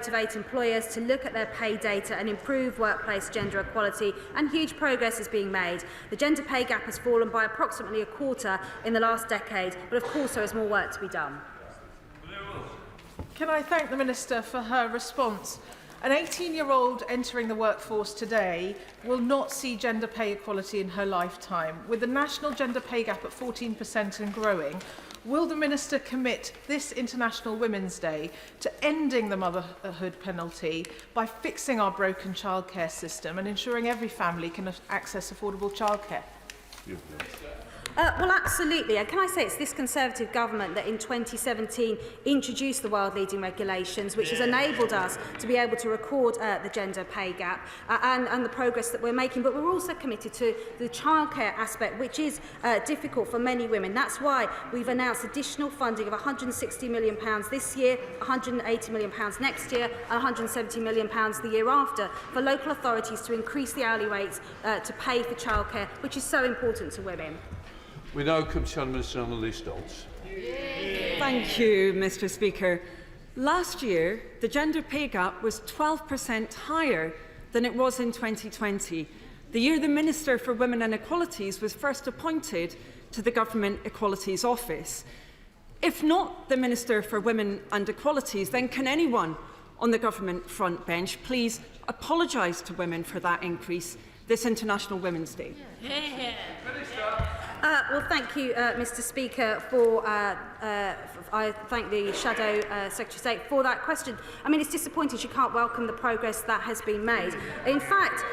motivate employers to look at their pay data and improve workplace gender equality, and huge progress is being made. The gender pay gap has fallen by approximately a quarter in the last decade, but of course there is more work to be done. Can I thank the Minister for her response? An 18-year-old entering the workforce today will not see gender pay equality in her lifetime. With the national gender pay gap at 14% and growing, will the Minister commit this International Women's Day to ending the motherhood penalty by fixing our broken childcare system and ensuring every family can access affordable childcare? Well, absolutely. And can I say it's this Conservative government that in 2017 introduced the world-leading regulations, which has enabled us to be able to record the gender pay gap and the progress that we're making. But we're also committed to the childcare aspect, which is difficult for many women. That's why we've announced additional funding of £160 million this year, £180 million next year, and £170 million the year after for local authorities to increase the hourly rates to pay for childcare, which is so important to women. We now come to Minister Annalise Dodds. Thank you, Mr. Speaker. Last year, the gender pay gap was 12% higher than it was in 2020, the year the Minister for Women and Equalities was first appointed to the Government Equalities Office. If not the Minister for Women and Equalities, then can anyone on the government front bench please apologise to women for that increase this International Women's Day? Well, thank you, Mr. Speaker, I thank the Shadow Secretary of State for that question. I mean, it's disappointing she can't welcome the progress that has been made. In fact,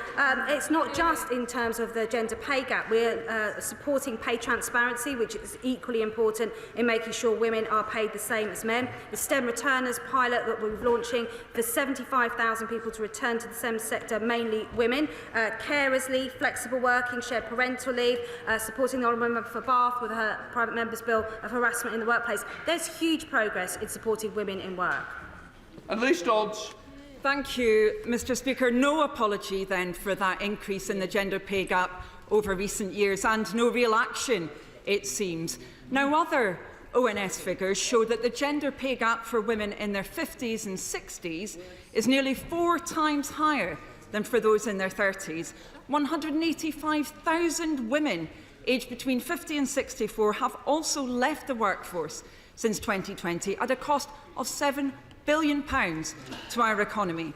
it's not just in terms of the gender pay gap. We're supporting pay transparency, which is equally important in making sure women are paid the same as men. The STEM Returners pilot that we're launching for 75,000 people to return to the STEM sector, mainly women. Carers leave, flexible working, shared parental leave, supporting the Honourable Member for Bath with her private member's bill of harassment in the workplace. There's huge progress in supporting women in work. Annalise Dodds. Thank you, Mr. Speaker. No apology then for that increase in the gender pay gap over recent years, and no real action, it seems. Now, other ONS figures show that the gender pay gap for women in their 50s and 60s is nearly 4 times higher than for those in their 30s. 185,000 women aged between 50 and 64 have also left the workforce since 2020 at a cost of £7 billion to our economy.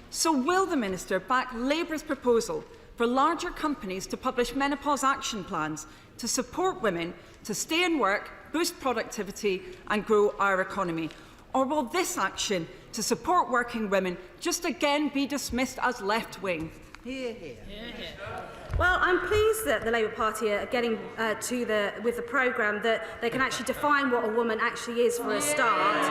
So will the Minister back Labour's proposal for larger companies to publish menopause action plans to support women to stay in work, boost productivity and grow our economy? Or will this action to support working women just again be dismissed as left-wing? Hear, hear. Well, I'm pleased that the Labour Party are getting with the programme that they can actually define what a woman actually is for a start.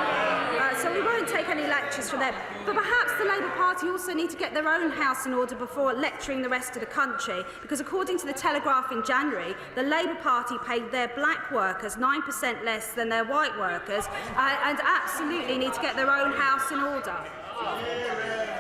So we won't take any lectures from them. But perhaps the Labour Party also need to get their own house in order before lecturing the rest of the country, because according to the Telegraph in January, the Labour Party paid their black workers 9% less than their white workers, and absolutely need to get their own house in order.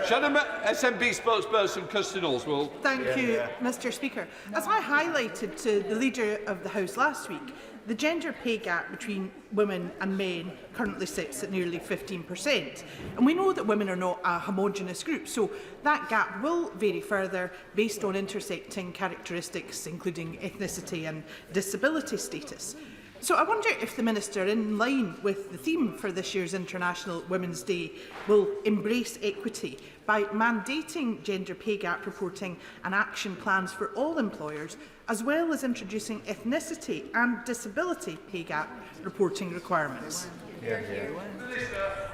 Shadow SNP spokesperson Kirsten Oswald. Thank you, Mr. Speaker. As I highlighted to the Leader of the House last week, the gender pay gap between women and men currently sits at nearly 15%. And we know that women are not a homogenous group, so that gap will vary further based on intersecting characteristics, including ethnicity and disability status. So I wonder if the Minister, in line with the theme for this year's International Women's Day, will embrace equity by mandating gender pay gap reporting and action plans for all employers, as well as introducing ethnicity and disability pay gap reporting requirements.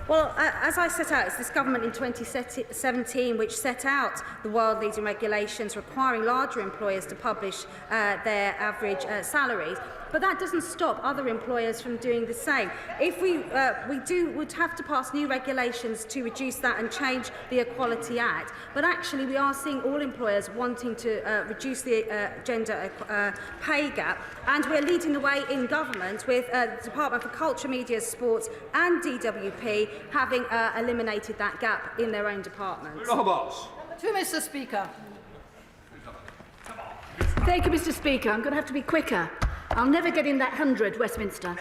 Well, as I set out, it's this government in 2017 which set out the world-leading regulations requiring larger employers to publish their average salaries. But that doesn't stop other employers from doing the same. If we would have to pass new regulations to reduce that and change the Equality Act. But actually, we are seeing all employers wanting to reduce the gender pay gap, and we're leading the way in government with the Department for Culture, Media, Sports, and DWP having eliminated that gap in their own departments. To Mr. Speaker. Thank you, Mr. Speaker. I'm going to have to be quicker. I'll never get in that 100, Westminster.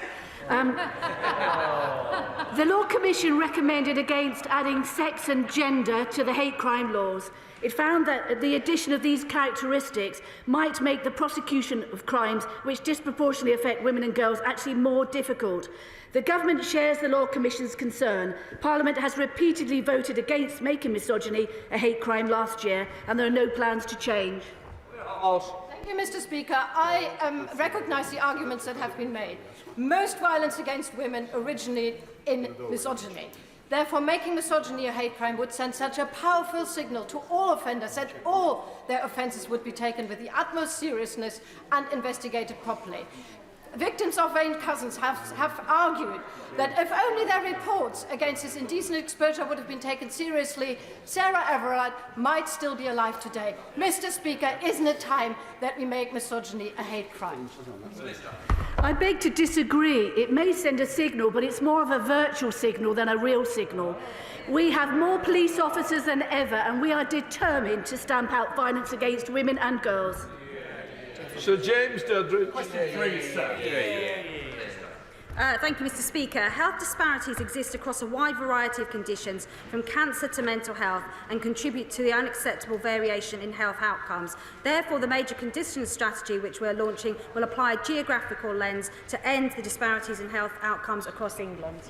The Law Commission recommended against adding sex and gender to the hate crime laws. It found that the addition of these characteristics might make the prosecution of crimes which disproportionately affect women and girls actually more difficult. The Government shares the Law Commission's concern. Parliament has repeatedly voted against making misogyny a hate crime last year, and there are no plans to change. Thank you, Mr. Speaker. I recognise the arguments that have been made. Most violence against women originate in misogyny. Therefore, making misogyny a hate crime would send such a powerful signal to all offenders that all their offences would be taken with the utmost seriousness and investigated properly. Victims of vain cousins have argued that if only their reports against this indecent exposure would have been taken seriously, Sarah Everard might still be alive today. Mr. Speaker, isn't it time that we make misogyny a hate crime? I beg to disagree. It may send a signal, but it's more of a virtual signal than a real signal. We have more police officers than ever, and we are determined to stamp out violence against women and girls. Sir James Dudridge. Question 3, sir. Thank you, Mr. Speaker. Health disparities exist across a wide variety of conditions, from cancer to mental health, and contribute to the unacceptable variation in health outcomes. Therefore, the major conditions strategy which we're launching will apply a geographical lens to end the disparities in health outcomes across England.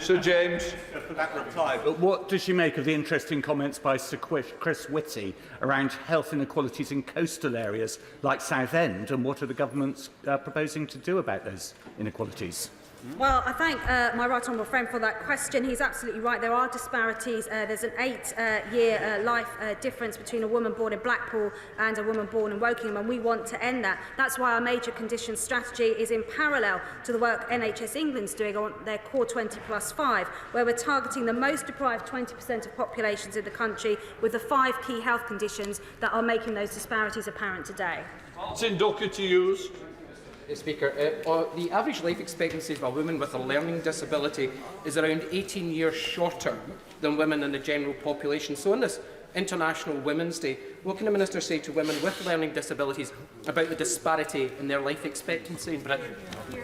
Sir James. For that reply, but what does she make of the interesting comments by Sir Chris Whitty around health inequalities in coastal areas like Southend, and what are the governments proposing to do about those inequalities? Well, I thank my right honourable friend for that question. He's absolutely right. There are disparities. There's an 8-year life difference between a woman born in Blackpool and a woman born in Wokingham, and we want to end that. That's why our major conditions strategy is in parallel to the work NHS England's doing on their Core 20+5, where we're targeting the most deprived 20% of populations in the country with the 5 key health conditions that are making those disparities apparent today. Martin Ducker to use. Speaker, the average life expectancy of a woman with a learning disability is around 18 years shorter than women in the general population. So on this International Women's Day, what can the Minister say to women with learning disabilities about the disparity in their life expectancy in Britain?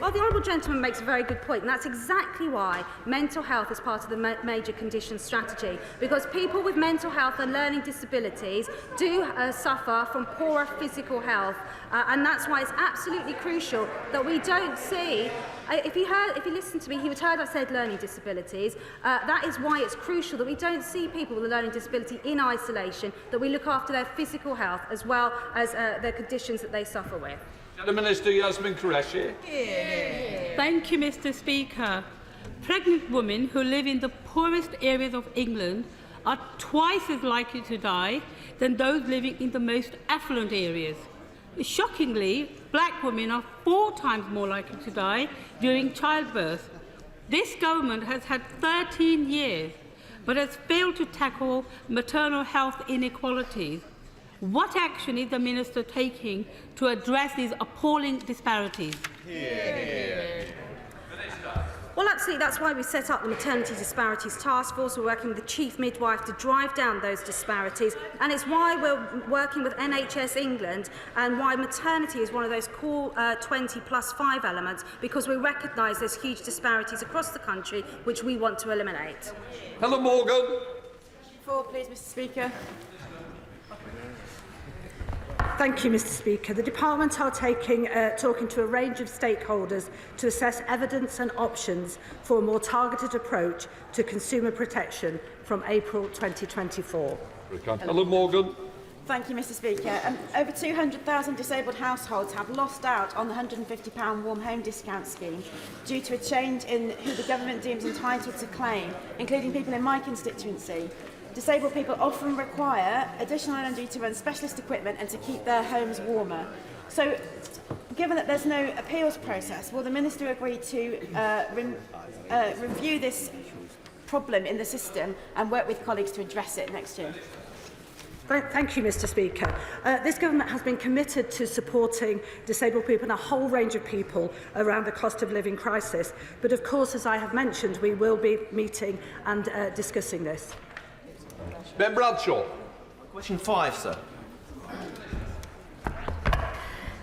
Well, the honourable gentleman makes a very good point, and that's exactly why mental health is part of the major conditions strategy, because people with mental health and learning disabilities do suffer from poorer physical health, and that's why it's absolutely crucial that we don't see. If you listened to me, he would have heard I said learning disabilities. That is why it's crucial that we don't see people with a learning disability in isolation, that we look after their physical health as well as the conditions that they suffer with. The Minister Yasmin Qureshi. Thank you, Mr. Speaker. Pregnant women who live in the poorest areas of England are twice as likely to die than those living in the most affluent areas. Shockingly, black women are 4 times more likely to die during childbirth. This government has had 13 years, but has failed to tackle maternal health inequalities. What action is the Minister taking to address these appalling disparities? Well, absolutely. That's why we set up the Maternity Disparities Task Force. We're working with the Chief Midwife to drive down those disparities. And it's why we're working with NHS England and why maternity is one of those core 20+5 elements, because we recognise there's huge disparities across the country which we want to eliminate. Helen Morgan. Please, Mr. Speaker. Thank you, Mr. Speaker. The Department are talking to a range of stakeholders to assess evidence and options for a more targeted approach to consumer protection from April 2024. Helen Morgan. Thank you, Mr. Speaker. Over 200,000 disabled households have lost out on the £150 warm home discount scheme due to a change in who the government deems entitled to claim, including people in my constituency. Disabled people often require additional energy to run specialist equipment and to keep their homes warmer. So, given that there's no appeals process, will the Minister agree to review this problem in the system and work with colleagues to address it next year? Thank you, Mr. Speaker. This government has been committed to supporting disabled people and a whole range of people around the cost of living crisis. But of course, as I have mentioned, we will be meeting and discussing this. Ben Bradshaw. Question 5, sir.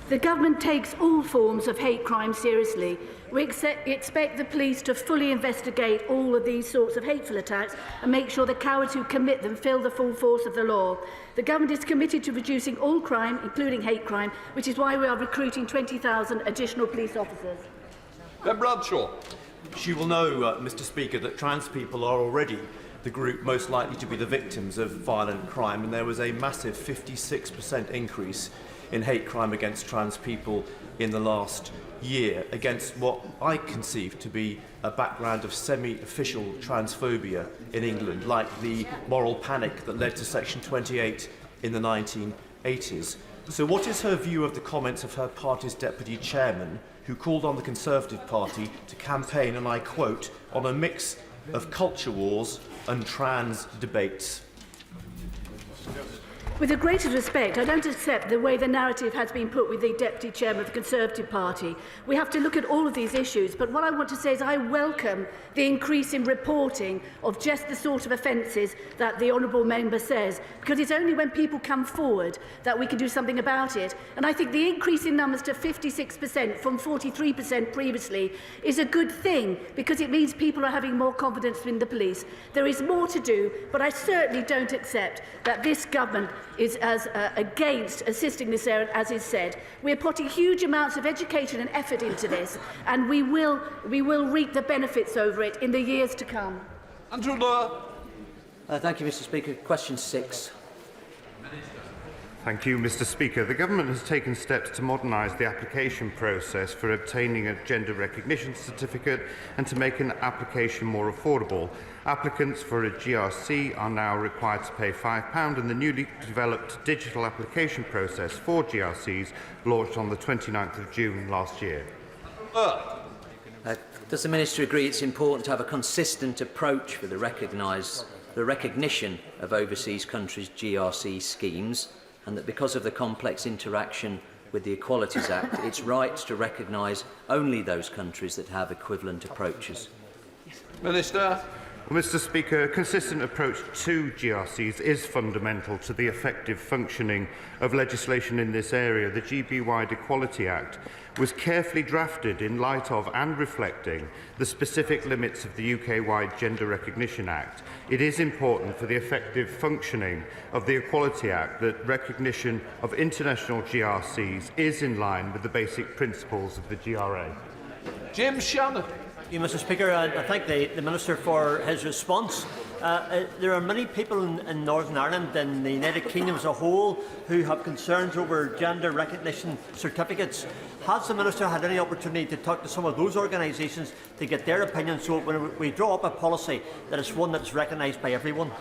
The government takes all forms of hate crime seriously. We expect the police to fully investigate all of these sorts of hateful attacks and make sure the cowards who commit them feel the full force of the law. The government is committed to reducing all crime, including hate crime, which is why we are recruiting 20,000 additional police officers. Ben Bradshaw. You will know, Mr. Speaker, that trans people are already the group most likely to be the victims of violent crime, and there was a massive 56% increase in hate crime against trans people in the last year, against what I conceive to be a background of semi-official transphobia in England, like the moral panic that led to Section 28 in the 1980s. So what is her view of the comments of her party's deputy chairman, who called on the Conservative Party to campaign, and I quote, on a mix of culture wars and trans debates? With the greatest respect, I don't accept the way the narrative has been put with the Deputy Chairman of the Conservative Party. We have to look at all of these issues, but what I want to say is I welcome the increase in reporting of just the sort of offences that the Honourable Member says, because it's only when people come forward that we can do something about it. And I think the increase in numbers to 56% from 43% previously is a good thing, because it means people are having more confidence in the police. There is more to do, but I certainly don't accept that this government is as against assisting this area, as is said. We're putting huge amounts of education and effort into this, and we will reap the benefits over it in the years to come. Andrew Lowe. Thank you, Mr. Speaker. Question 6. Thank you, Mr. Speaker. The Government has taken steps to modernise the application process for obtaining a gender recognition certificate and to make an application more affordable. Applicants for a GRC are now required to pay £5, and the newly developed digital application process for GRCs launched on the 29th of June last year. Does the Minister agree it's important to have a consistent approach for the recognition of overseas countries' GRC schemes, and that because of the complex interaction with the Equalities Act, it's right to recognise only those countries that have equivalent approaches? Minister. Well, Mr. Speaker, a consistent approach to GRCs is fundamental to the effective functioning of legislation in this area. The GB-wide Equality Act was carefully drafted in light of and reflecting the specific limits of the UK-wide Gender Recognition Act. It is important for the effective functioning of the Equality Act that recognition of international GRCs is in line with the basic principles of the GRA. Jim Shannon. Thank you, Mr. Speaker. I thank the Minister for his response. There are many people in Northern Ireland and the United Kingdom as a whole who have concerns over gender recognition certificates. Has the Minister had any opportunity to talk to some of those organisations to get their opinion, so when we draw up a policy that is one that is recognised by everyone?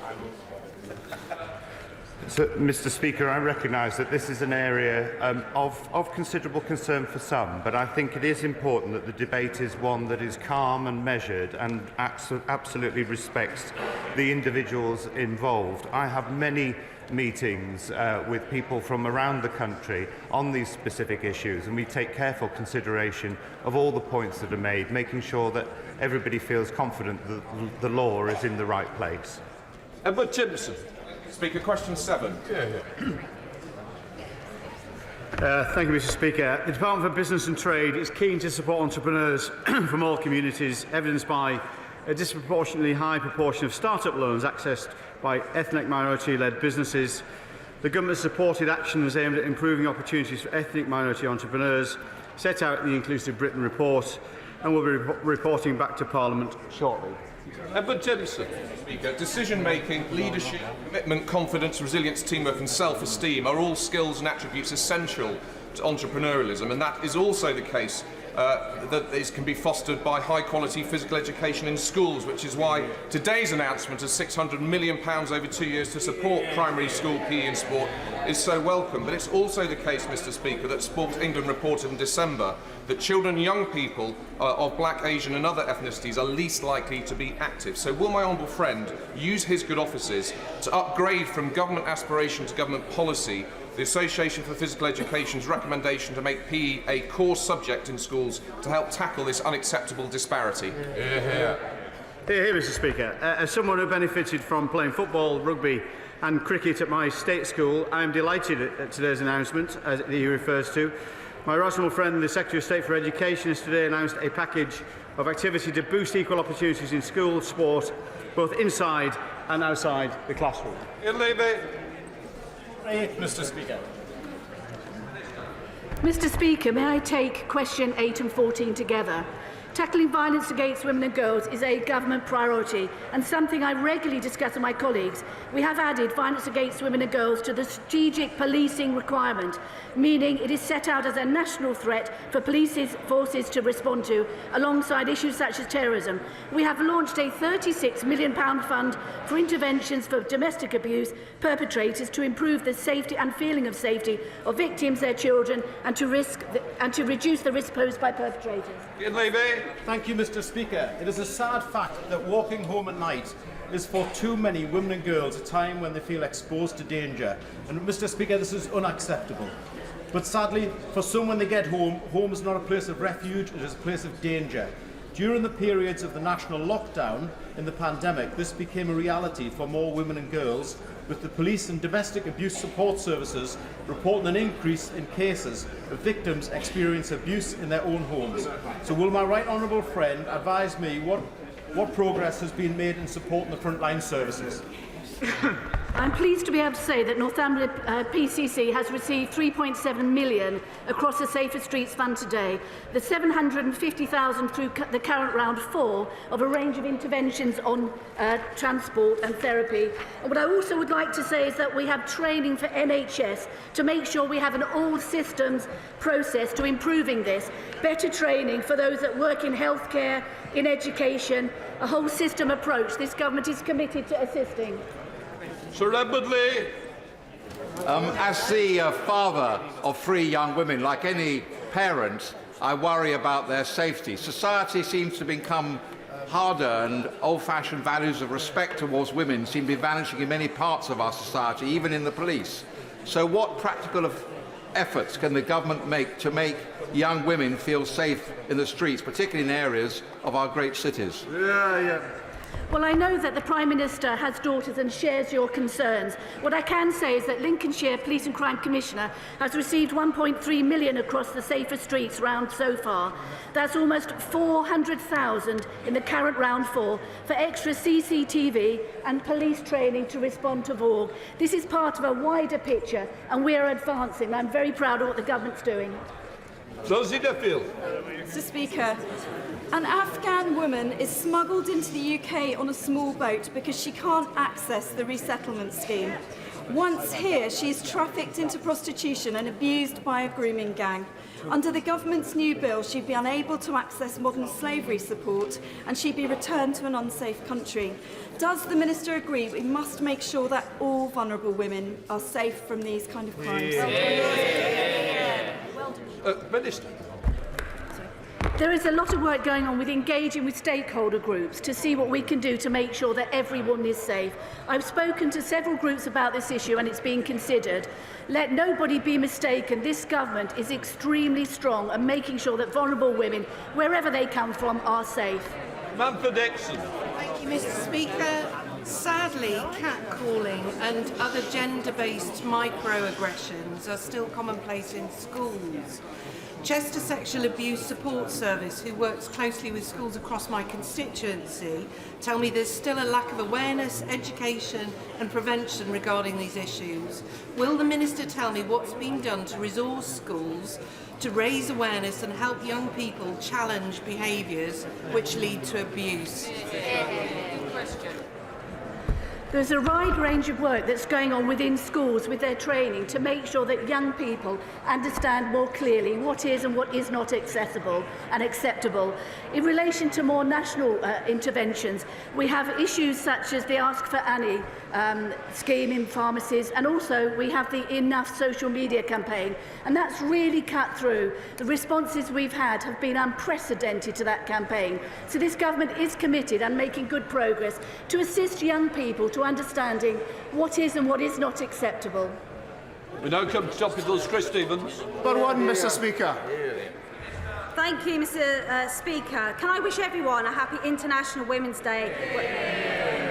So, Mr. Speaker, I recognise that this is an area of considerable concern for some, but I think it is important that the debate is one that is calm and measured and absolutely respects the individuals involved. I have many meetings with people from around the country on these specific issues, and we take careful consideration of all the points that are made, making sure that everybody feels confident that the law is in the right place. Edward Timpson. Speaker, question 7. Thank you, Mr. Speaker. The Department for Business and Trade is keen to support entrepreneurs from all communities, evidenced by a disproportionately high proportion of start-up loans accessed by ethnic minority-led businesses. The government supported actions aimed at improving opportunities for ethnic minority entrepreneurs, set out in the Inclusive Britain report, and will be reporting back to Parliament shortly. Edward Timpson. Speaker, decision-making, leadership, commitment, confidence, resilience, teamwork and self-esteem are all skills and attributes essential to entrepreneurialism, and that is also the case that these can be fostered by high-quality physical education in schools, which is why today's announcement of £600 million over 2 years to support primary school PE and sport is so welcome. But it's also the case, Mr. Speaker, that Sport England reported in December that children and young people of black, Asian and other ethnicities are least likely to be active. So will my honourable friend use his good offices to upgrade from government aspiration to government policy the Association for Physical Education's recommendation to make PE a core subject in schools to help tackle this unacceptable disparity? Here, Mr. Speaker. As someone who benefited from playing football, rugby and cricket at my state school, I am delighted at today's announcement, as he refers to. My right honourable friend, the Secretary of State for Education, has today announced a package of activity to boost equal opportunities in school sport, both inside and outside the classroom. Mr. Speaker. Mr. Speaker, may I take question 8 and 14 together? Tackling violence against women and girls is a government priority and something I regularly discuss with my colleagues. We have added violence against women and girls to the strategic policing requirement, meaning it is set out as a national threat for police forces to respond to, alongside issues such as terrorism. We have launched a £36 million fund for interventions for domestic abuse perpetrators to improve the safety and feeling of safety of victims, their children, and to reduce the risk posed by perpetrators. Thank you, Mr. Speaker. It is a sad fact that walking home at night is for too many women and girls a time when they feel exposed to danger. And Mr. Speaker, this is unacceptable. But sadly, for some when they get home, home is not a place of refuge, it is a place of danger. During the periods of the national lockdown in the pandemic, this became a reality for more women and girls, with the police and domestic abuse support services reporting an increase in cases of victims experiencing abuse in their own homes. So will my right honourable friend advise me what progress has been made in supporting the frontline services? I'm pleased to be able to say that Northumbria PCC has received £3.7 million across the Safer Streets Fund today, the £750,000 through the current round 4 of a range of interventions on transport and therapy. And what I also would like to say is that we have training for NHS to make sure we have an all-systems process to improving this, better training for those that work in healthcare, in education, a whole system approach. This government is committed to assisting. Sir Edmundley. As the father of 3 young women, like any parent, I worry about their safety. Society seems to become harder, and old-fashioned values of respect towards women seem to be vanishing in many parts of our society, even in the police. So what practical efforts can the government make to make young women feel safe in the streets, particularly in areas of our great cities? Well, I know that the Prime Minister has daughters and shares your concerns. What I can say is that Lincolnshire Police and Crime Commissioner has received £1.3 million across the Safer Streets round so far. That's almost £400,000 in the current round 4 for extra CCTV and police training to respond to VOG. This is part of a wider picture, and we are advancing. I'm very proud of what the government's doing. Mr. Speaker, an Afghan woman is smuggled into the UK on a small boat because she can't access the resettlement scheme. Once here, she is trafficked into prostitution and abused by a grooming gang. Under the government's new bill, she'd be unable to access modern slavery support and she'd be returned to an unsafe country. Does the Minister agree we must make sure that all vulnerable women are safe from these kind of crimes? Minister. There is a lot of work going on with engaging with stakeholder groups to see what we can do to make sure that everyone is safe. I've spoken to several groups about this issue and it's being considered. Let nobody be mistaken, this government is extremely strong at making sure that vulnerable women, wherever they come from, are safe. Manfred Exon. Thank you, Mr. Speaker. Sadly, catcalling and other gender-based microaggressions are still commonplace in schools. Chester Sexual Abuse Support Service, who works closely with schools across my constituency, tell me there's still a lack of awareness, education and prevention regarding these issues. Will the Minister tell me what's been done to resource schools to raise awareness and help young people challenge behaviours which lead to abuse? There's a wide range of work that's going on within schools with their training to make sure that young people understand more clearly what is and what is not accessible and acceptable. In relation to more national interventions, we have issues such as the Ask for Annie scheme in pharmacies, and also we have the Enough social media campaign, and that's really cut through. The responses we've had have been unprecedented to that campaign. So this government is committed and making good progress to assist young people to understanding what is and what is not acceptable. We now come to topicals. Chris Stevens. Number 1, Mr. Speaker. Thank you, Mr. Speaker. Can I wish everyone a happy International Women's Day,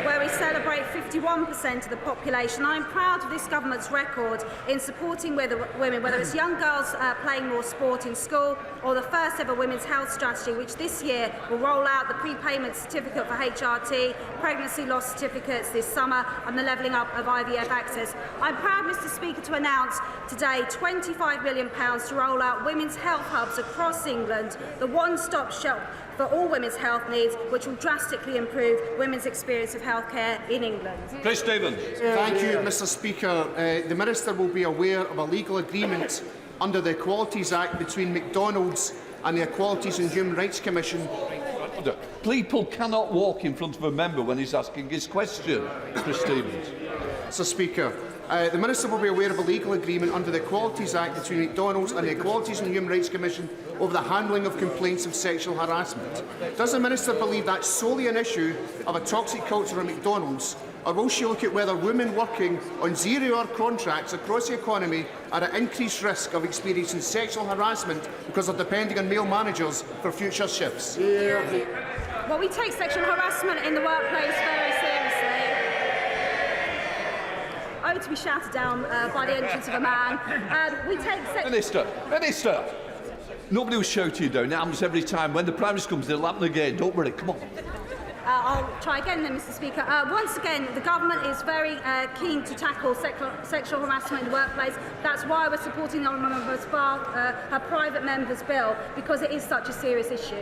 where we celebrate 51% of the population. I'm proud of this government's record in supporting women, whether it's young girls playing more sport in school or the first ever women's health strategy, which this year will roll out the prepayment certificate for HRT, pregnancy loss certificates this summer, and the levelling up of IVF access. I'm proud, Mr. Speaker, to announce today £25 million to roll out women's health hubs across England, the one-stop shop for all women's health needs, which will drastically improve women's experience of healthcare in England. Chris Stevens. Thank you, Mr. Speaker. The Minister will be aware of a legal agreement under the Equalities Act between McDonald's and the Equalities and Human Rights Commission. People cannot walk in front of a member when he's asking his question. Chris Stevens. Mr. Speaker, the Minister will be aware of a legal agreement under the Equalities Act between McDonald's and the Equalities and Human Rights Commission over the handling of complaints of sexual harassment. Does the Minister believe that's solely an issue of a toxic culture at McDonald's, or will she look at whether women working on zero-hour contracts across the economy are at increased risk of experiencing sexual harassment because of depending on male managers for future shifts? Well, we take sexual harassment in the workplace very seriously. Oh, to be shouted down by the entrance of a man. We take Minister, nobody will shout you down. It happens every time. When the Prime Minister comes, it'll happen again. Don't worry, come on. I'll try again then, Mr. Speaker. Once again, the government is very keen to tackle sexual harassment in the workplace. That's why we're supporting the Honourable Member Spark, her private member's bill, because it is such a serious issue.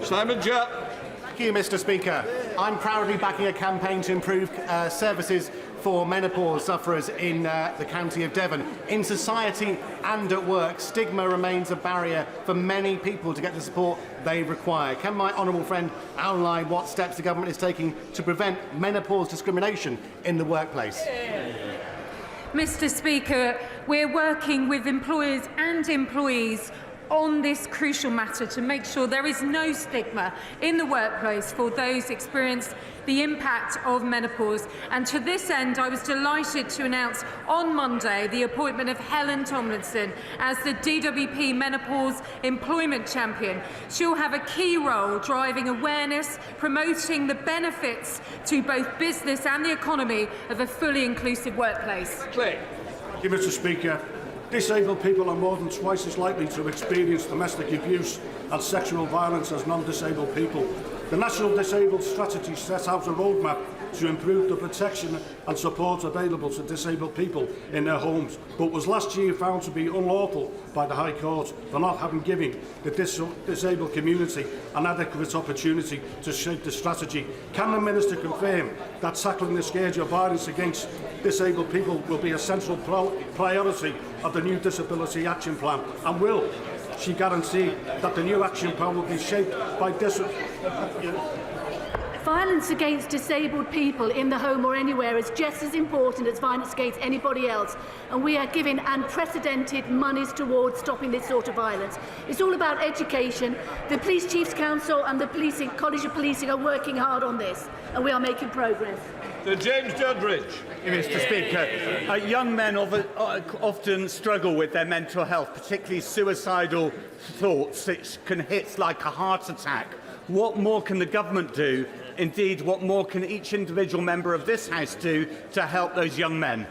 Simon Jupp. Thank you, Mr. Speaker. I'm proudly backing a campaign to improve services for menopause sufferers in the county of Devon. In society and at work, stigma remains a barrier for many people to get the support they require. Can my honourable friend outline what steps the government is taking to prevent menopause discrimination in the workplace? Mr. Speaker, we're working with employers and employees on this crucial matter to make sure there is no stigma in the workplace for those experiencing the impact of menopause. And to this end, I was delighted to announce on Monday the appointment of Helen Tomlinson as the DWP Menopause Employment Champion. She'll have a key role driving awareness, promoting the benefits to both business and the economy of a fully inclusive workplace. Thank you, Mr. Speaker. Disabled people are more than twice as likely to experience domestic abuse and sexual violence as non-disabled people. The National Disabled Strategy sets out a roadmap to improve the protection and support available to disabled people in their homes, but was last year found to be unlawful by the High Court for not having given the disabled community an adequate opportunity to shape the strategy. Can the Minister confirm that tackling the scourge of violence against disabled people will be a central priority of the new Disability Action Plan, and will she guarantee that the new action plan will be shaped by Violence against disabled people in the home or anywhere is just as important as violence against anybody else, and we are giving unprecedented monies towards stopping this sort of violence. It's all about education. The Police Chiefs Council and the College of Policing are working hard on this, and we are making progress. James Judridge. Mr. Speaker, young men often struggle with their mental health, particularly suicidal thoughts, which can hit like a heart attack. What more can the government do? Indeed, what more can each individual member of this House do to help those young men?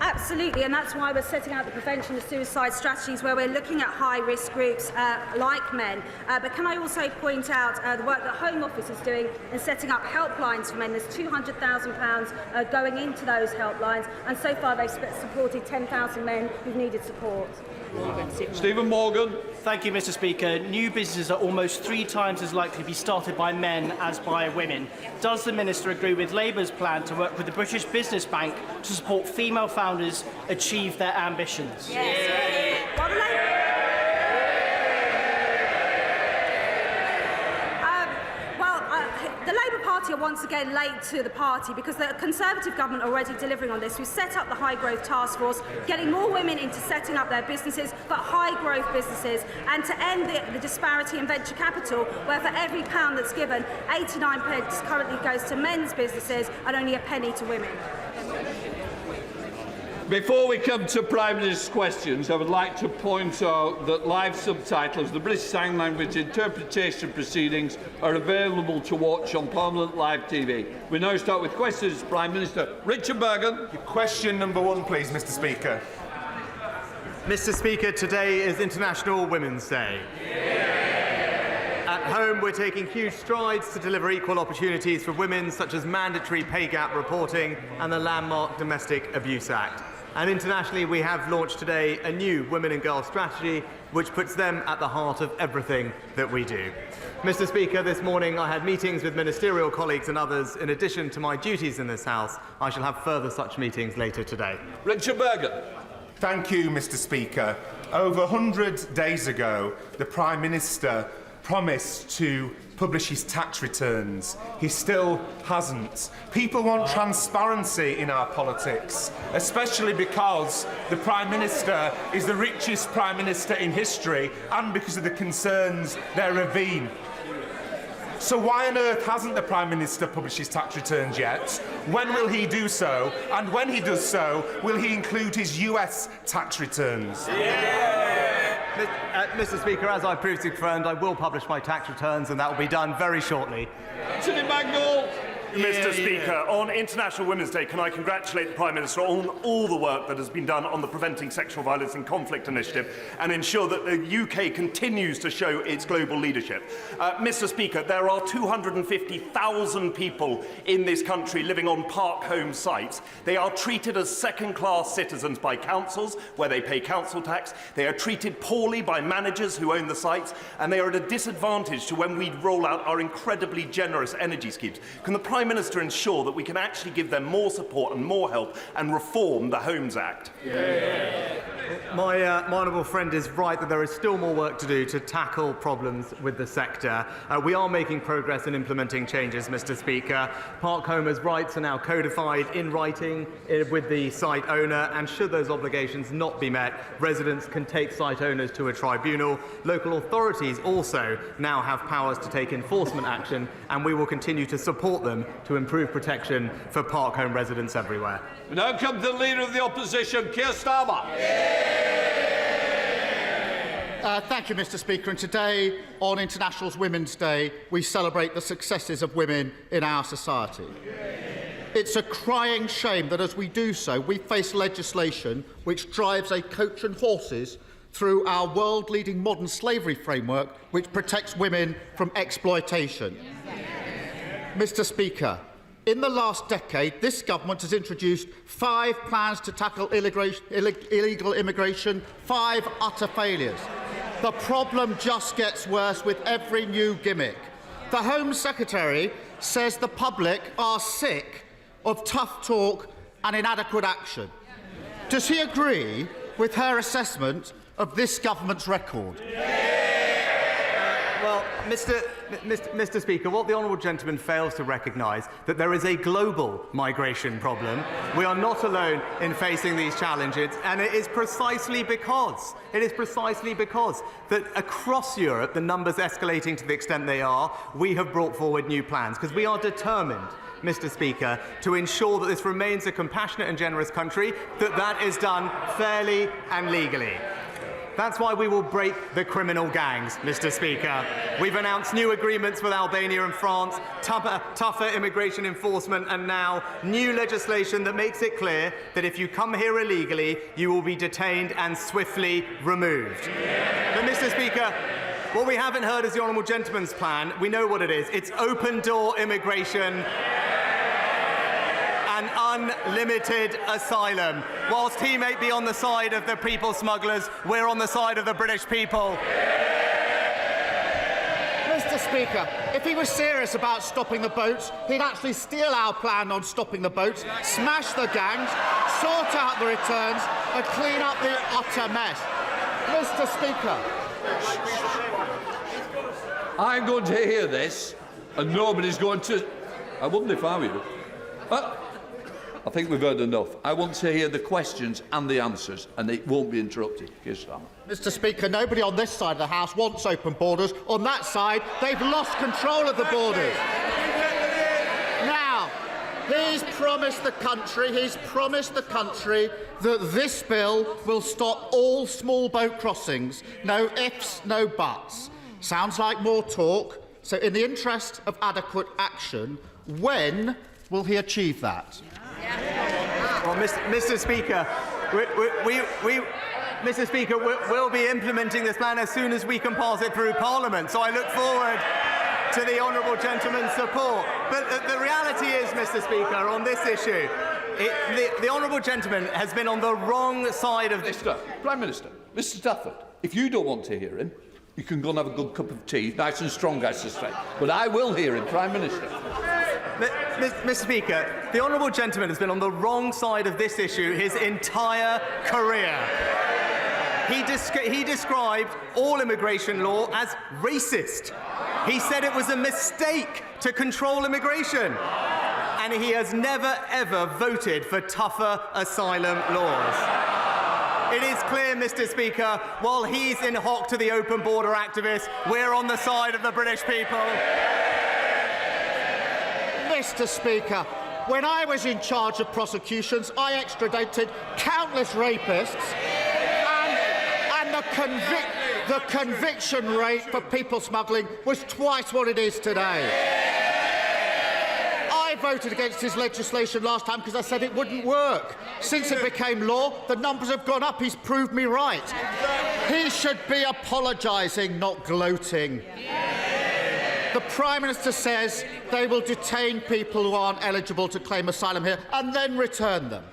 Absolutely, and that's why we're setting out the prevention of suicide strategies, where we're looking at high-risk groups like men. But can I also point out the work that Home Office is doing in setting up helplines for men? There's £200,000 going into those helplines, and so far they've supported 10,000 men who've needed support. Stephen Morgan. Thank you, Mr. Speaker. New businesses are almost 3 times as likely to be started by men as by women. Does the Minister agree with Labour's plan to work with the British Business Bank to support female founders achieve their ambitions? Yes. The Labour Party are once again late to the party because the Conservative government are already delivering on this. We've set up the High Growth Task Force, getting more women into setting up their businesses, but high growth businesses, and to end the disparity in venture capital, where for every pound that's given, 89 pence currently goes to men's businesses and only a penny to women. Before we come to Prime Minister's questions, I would like to point out that live subtitles, the British Sign Language interpretation proceedings, are available to watch on Parliament Live TV. We now start with questions. Prime Minister Richard Bergen. Question number 1, please, Mr. Speaker. Mr. Speaker, today is International Women's Day. At home, we're taking huge strides to deliver equal opportunities for women, such as mandatory pay gap reporting and the landmark Domestic Abuse Act. And internationally, we have launched today a new Women and Girls strategy, which puts them at the heart of everything that we do. Mr. Speaker, this morning I had meetings with ministerial colleagues and others. In addition to my duties in this House, I shall have further such meetings later today. Richard Bergen. Thank you, Mr. Speaker. Over 100 days ago, the Prime Minister promised to publish his tax returns. He still hasn't. People want transparency in our politics, especially because the Prime Minister is the richest Prime Minister in history and because of the concerns there have been. So why on earth hasn't the Prime Minister published his tax returns yet? When will he do so? And when he does so, will he include his US tax returns? Mr. Speaker, as I previously confirmed, I will publish my tax returns, and that will be done very shortly. Mr. Speaker, on International Women's Day, can I congratulate the Prime Minister on all the work that has been done on the Preventing Sexual Violence in Conflict initiative and ensure that the UK continues to show its global leadership. Mr. Speaker, there are 250,000 people in this country living on park home sites. They are treated as second-class citizens by councils, where they pay council tax. They are treated poorly by managers who own the sites, and they are at a disadvantage to when we roll out our incredibly generous energy schemes. Can the Prime Minister ensure that we can actually give them more support and more help and reform the Homes Act? My honourable friend is right that there is still more work to do to tackle problems with the sector. We are making progress in implementing changes, Mr. Speaker. Park owners' rights are now codified in writing with the site owner, and should those obligations not be met, residents can take site owners to a tribunal. Local authorities also now have powers to take enforcement action, and we will continue to support them to improve protection for park home residents everywhere. We now come to the Leader of the Opposition, Keir Starmer. Thank you, Mr. Speaker. And today, on International Women's Day, we celebrate the successes of women in our society. It's a crying shame that as we do so, we face legislation which drives a coach and horses through our world-leading modern slavery framework, which protects women from exploitation. Mr. Speaker, in the last decade, this government has introduced 5 plans to tackle illegal immigration, 5 utter failures. The problem just gets worse with every new gimmick. The Home Secretary says the public are sick of tough talk and inadequate action. Does he agree with her assessment of this government's record? Well, Mr. Speaker, what the honourable gentleman fails to recognise that there is a global migration problem. We are not alone in facing these challenges, and it is precisely because that across Europe the numbers escalating to the extent they are, we have brought forward new plans, because we are determined, Mr. Speaker, to ensure that this remains a compassionate and generous country, that is done fairly and legally. That's why we will break the criminal gangs, Mr. Speaker. We've announced new agreements with Albania and France, tougher immigration enforcement, and now new legislation that makes it clear that if you come here illegally, you will be detained and swiftly removed. But, Mr. Speaker, what we haven't heard is the honourable gentleman's plan. We know what it is. It's open-door immigration and unlimited asylum. Whilst he may be on the side of the people smugglers, we're on the side of the British people. Mr. Speaker, if he was serious about stopping the boats, he'd actually steal our plan on stopping the boats, smash the gangs, sort out the returns, and clean up the utter mess. Mr. Speaker. I'm going to hear this, and nobody's going to... I wouldn't if I were you. I think we've heard enough. I want to hear the questions and the answers, and it won't be interrupted. Mr. Speaker, nobody on this side of the House wants open borders. On that side, they've lost control of the borders. Now, He's promised the country that this bill will stop all small boat crossings. No ifs, no buts. Sounds like more talk. So in the interest of adequate action, when will he achieve that? Well, Mr. Speaker, Mr. Speaker, we'll be implementing this plan as soon as we can pass it through Parliament. So I look forward to the honourable gentleman's support. But the reality is, Mr. Speaker, on this issue, the honourable gentleman has been on the wrong side of this. Prime Minister, Mr. Stafford, if you don't want to hear him, you can go and have a good cup of tea, nice and strong, I suspect. But I will hear him, Prime Minister. Mr. Speaker, the honourable gentleman has been on the wrong side of this issue his entire career. He described all immigration law as racist. He said it was a mistake to control immigration. And he has never, ever voted for tougher asylum laws. It is clear, Mr. Speaker, while he's in hock to the open border activists, we're on the side of the British people. Mr. Speaker, when I was in charge of prosecutions, I extradited countless rapists, and the conviction rate for people smuggling was twice what it is today. I voted against his legislation last time because I said it wouldn't work. Since it became law, the numbers have gone up. He's proved me right. He should be apologising, not gloating. The Prime Minister says they will detain people who aren't eligible to claim asylum here and then return them.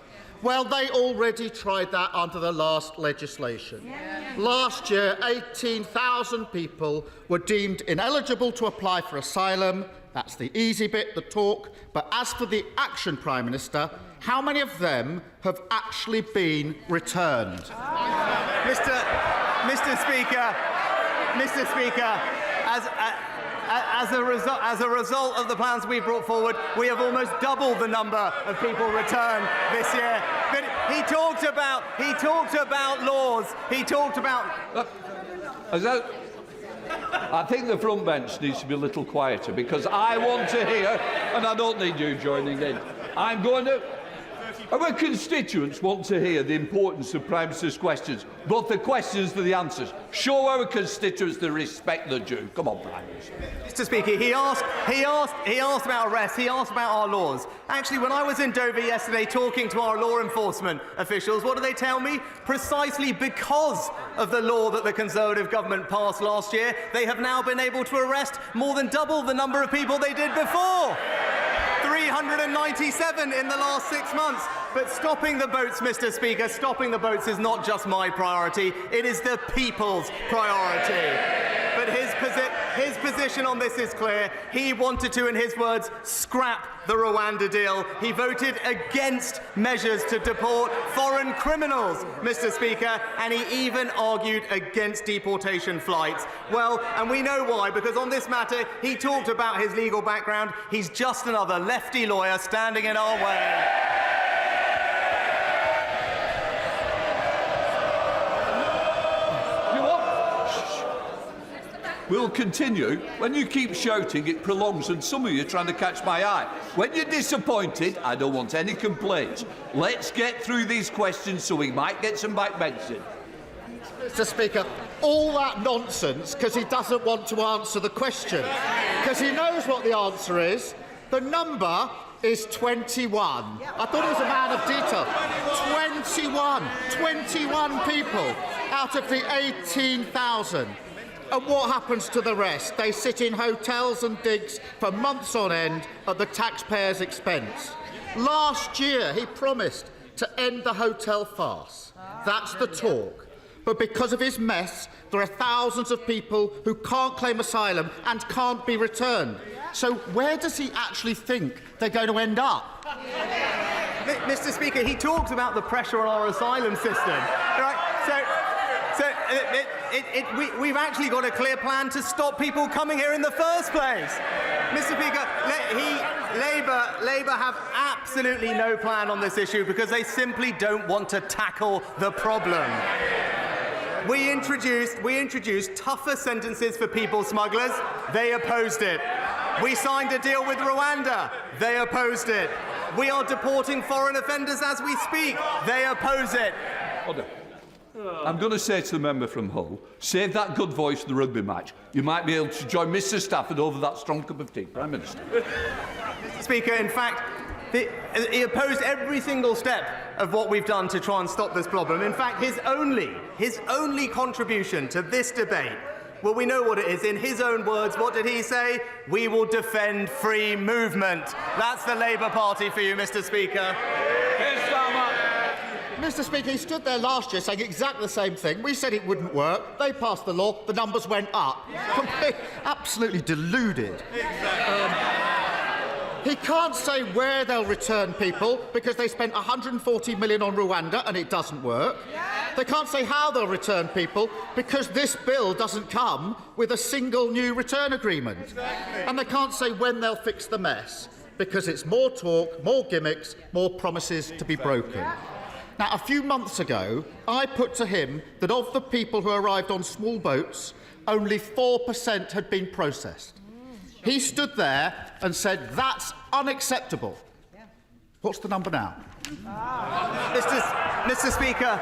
Well, they already tried that under the last legislation. Last year, 18,000 people were deemed ineligible to apply for asylum. That's the easy bit, the talk. But as for the action, Prime Minister, how many of them have actually been returned? Mr. Speaker, as a result of the plans we brought forward, we have almost doubled the number of people returned this year. But he talked about laws. He talked about. I think the front bench needs to be a little quieter because I want to hear, and I don't need you joining in. Our constituents want to hear the importance of Prime Minister's questions, both the questions and the answers. Show our constituents the respect they're due. Come on, Prime Minister. Mr. Speaker, he asked about arrests. He asked about our laws. Actually, when I was in Dover yesterday talking to our law enforcement officials, what did they tell me? Precisely because of the law that the Conservative government passed last year, they have now been able to arrest more than double the number of people they did before. 397 in the last 6 months. But stopping the boats, Mr. Speaker, stopping the boats is not just my priority, it is the people's priority. But his position on this is clear. He wanted to, in his words, scrap the Rwanda deal. He voted against measures to deport foreign criminals, Mr. Speaker, and he even argued against deportation flights. Well, and we know why, because on this matter, he talked about his legal background. He's just another lefty lawyer standing in our way. We'll continue. When you keep shouting, it prolongs, and some of you are trying to catch my eye. When you're disappointed, I don't want any complaints. Let's get through these questions so we might get some backbench in. Mr. Speaker, all that nonsense because he doesn't want to answer the question. Because he knows what the answer is. The number is 21. I thought he was a man of detail. 21 people out of the 18,000. And what happens to the rest? They sit in hotels and digs for months on end at the taxpayers' expense. Last year, he promised to end the hotel farce. That's the talk. But because of his mess, there are thousands of people who can't claim asylum and can't be returned. So where does he actually think they're going to end up? Mr. Speaker, he talks about the pressure on our asylum system. Right? We've actually got a clear plan to stop people coming here in the first place. Mr. Speaker, Labour have absolutely no plan on this issue because they simply don't want to tackle the problem. We introduced tougher sentences for people smugglers. They opposed it. We signed a deal with Rwanda. They opposed it. We are deporting foreign offenders as we speak. They oppose it. Order. I'm going to say to the member from Hull, save that good voice for the rugby match. You might be able to join Mr Stafford over that strong cup of tea. Prime Minister. Mr Speaker, in fact, he opposed every single step of what we've done to try and stop this problem. In fact, his only contribution to this debate, well, we know what it is. In his own words, what did he say? We will defend free movement. That's the Labour Party for you, Mr Speaker. Mr Speaker, he stood there last year saying exactly the same thing. We said it wouldn't work. They passed the law. The numbers went up. Absolutely deluded. He can't say where they'll return people because they spent 140 million on Rwanda and it doesn't work. They can't say how they'll return people because this bill doesn't come with a single new return agreement. And they can't say when they'll fix the mess because it's more talk, more gimmicks, more promises to be broken. Now, a few months ago, I put to him that of the people who arrived on small boats, only 4% had been processed. He stood there and said, that's unacceptable. What's the number now? Mr Speaker,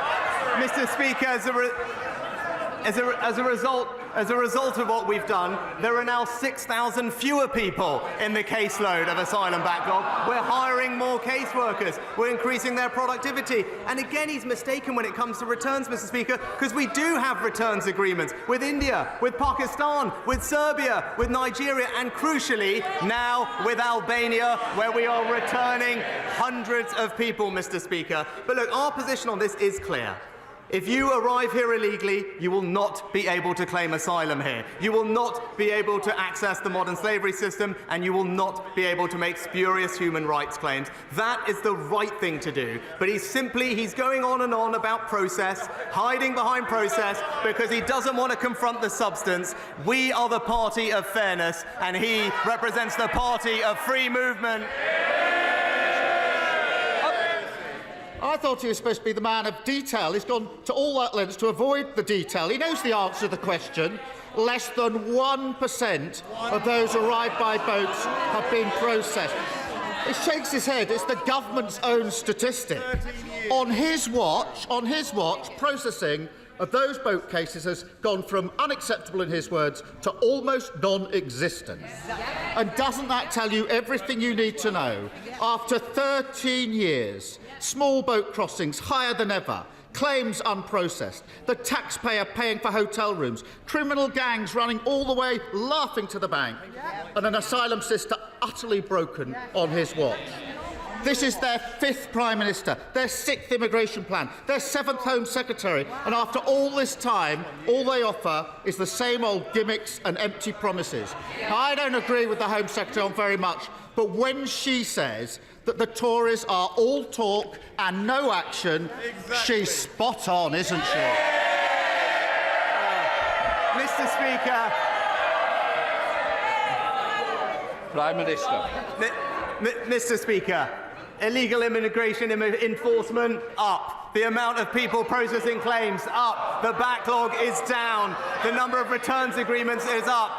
as a result of what we've done, there are now 6,000 fewer people in the caseload of asylum backlog. We're hiring more caseworkers. We're increasing their productivity. And again, he's mistaken when it comes to returns, Mr Speaker, because we do have returns agreements with India, with Pakistan, with Serbia, with Nigeria, and crucially, now with Albania, where we are returning hundreds of people, Mr Speaker. But look, our position on this is clear. If you arrive here illegally, you will not be able to claim asylum here. You will not be able to access the modern slavery system, and you will not be able to make spurious human rights claims. That is the right thing to do. But he's going on and on about process, hiding behind process, because he doesn't want to confront the substance. We are the party of fairness, and he represents the party of free movement. I thought he was supposed to be the man of detail. He's gone to all that lengths to avoid the detail. He knows the answer to the question. Less than 1% of those arrived by boats have been processed. He shakes his head. It's the government's own statistic. On his watch, processing of those boat cases has gone from unacceptable, in his words, to almost non-existent. And doesn't that tell you everything you need to know? After 13 years, small boat crossings higher than ever, claims unprocessed, the taxpayer paying for hotel rooms, criminal gangs running all the way laughing to the bank, and an asylum system utterly broken on his watch. This is their 5th Prime Minister, their 6th immigration plan, their 7th Home Secretary, and after all this time, all they offer is the same old gimmicks and empty promises. Now, I don't agree with the Home Secretary on very much, but when she says that the Tories are all talk and no action, she's spot on, isn't she? Mr Speaker. Prime Minister. Mr Speaker, illegal immigration enforcement up. The amount of people processing claims up. The backlog is down. The number of returns agreements is up.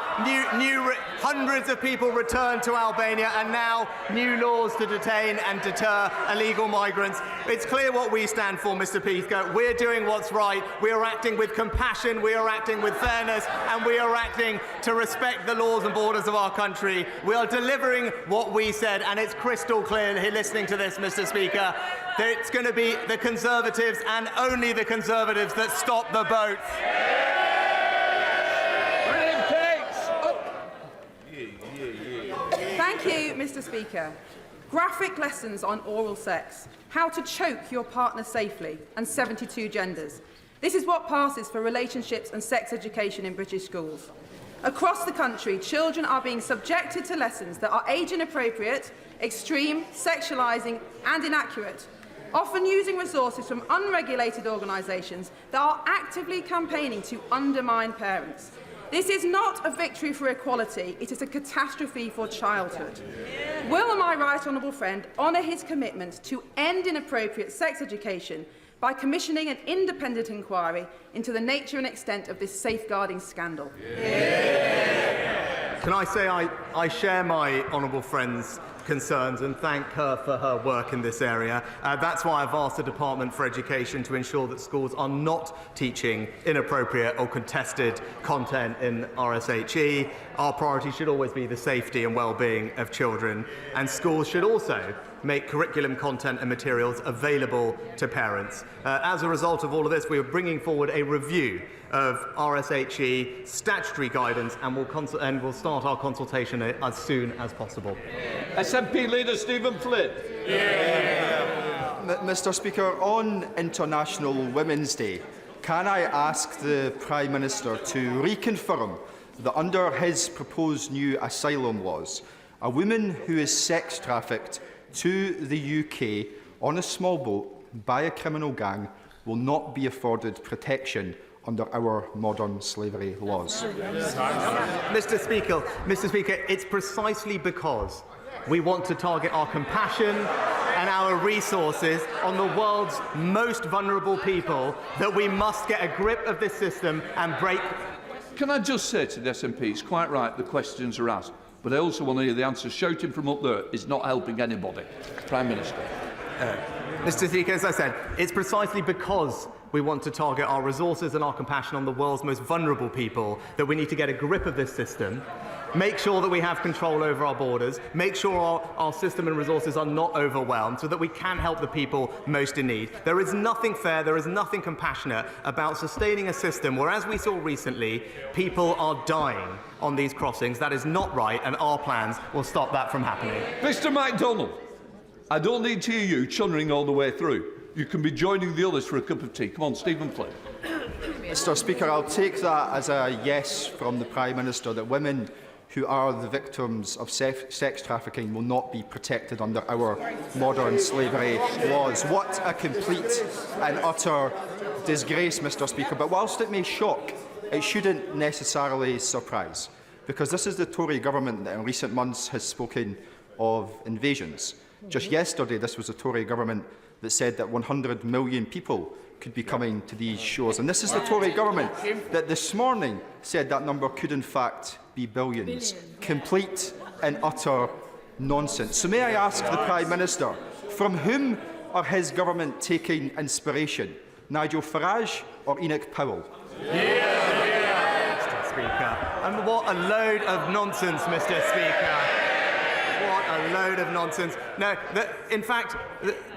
Hundreds of people returned to Albania, and now new laws to detain and deter illegal migrants. It's clear what we stand for, Mr Speaker. We're doing what's right. We are acting with compassion. We are acting with fairness, and we are acting to respect the laws and borders of our country. We are delivering what we said, and it's crystal clear here listening to this, Mr Speaker, that it's going to be the Conservatives and only the Conservatives that stop the boat. Thank you, Mr Speaker. Graphic lessons on oral sex, how to choke your partner safely, and 72 genders. This is what passes for relationships and sex education in British schools. Across the country, children are being subjected to lessons that are age-inappropriate, extreme, sexualising and inaccurate, often using resources from unregulated organisations that are actively campaigning to undermine parents. This is not a victory for equality, it is a catastrophe for childhood. Will my right honourable friend honour his commitment to end inappropriate sex education by commissioning an independent inquiry into the nature and extent of this safeguarding scandal? Can I say I share my honourable friend's concerns and thank her for her work in this area. That's why I've asked the Department for Education to ensure that schools are not teaching inappropriate or contested content in RSHE. Our priority should always be the safety and well-being of children, and schools should also make curriculum content and materials available to parents. As a result of all of this, we are bringing forward a review of RSHE statutory guidance, and we'll start our consultation as soon as possible. SNP Leader Stephen Flynn. Mr. Speaker, on International Women's Day, can I ask the Prime Minister to reconfirm that under his proposed new asylum laws, a woman who is sex trafficked to the UK on a small boat by a criminal gang will not be afforded protection under our modern slavery laws? Mr. Speaker, it's precisely because we want to target our compassion and our resources on the world's most vulnerable people that we must get a grip of this system and break. Can I just say to the SNP, it's quite right the questions are asked, but I also want to hear the answers. Shouting from up there is not helping anybody. Prime Minister. Mr. Speaker, as I said, it's precisely because we want to target our resources and our compassion on the world's most vulnerable people that we need to get a grip of this system, make sure that we have control over our borders, make sure our system and resources are not overwhelmed so that we can help the people most in need. There is nothing fair, there is nothing compassionate about sustaining a system where, as we saw recently, people are dying on these crossings. That is not right, and our plans will stop that from happening. Mr. MacDonald, I don't need to hear you chunnering all the way through. You can be joining the others for a cup of tea. Come on, Stephen Flynn. Mr. Speaker, I'll take that as a yes from the Prime Minister that women who are the victims of sex trafficking will not be protected under our modern slavery laws. What a complete and utter disgrace, Mr. Speaker. But whilst it may shock, it shouldn't necessarily surprise, because this is the Tory government that in recent months has spoken of invasions. Just yesterday, this was the Tory government that said that 100 million people could be coming to these shores. And this is the Tory government that this morning said that number could in fact be billions. Complete and utter nonsense. So may I ask the Prime Minister, from whom are his government taking inspiration? Nigel Farage or Enoch Powell? Mr. Speaker. And what a load of nonsense, Mr. Speaker. What a load of nonsense. No, in fact,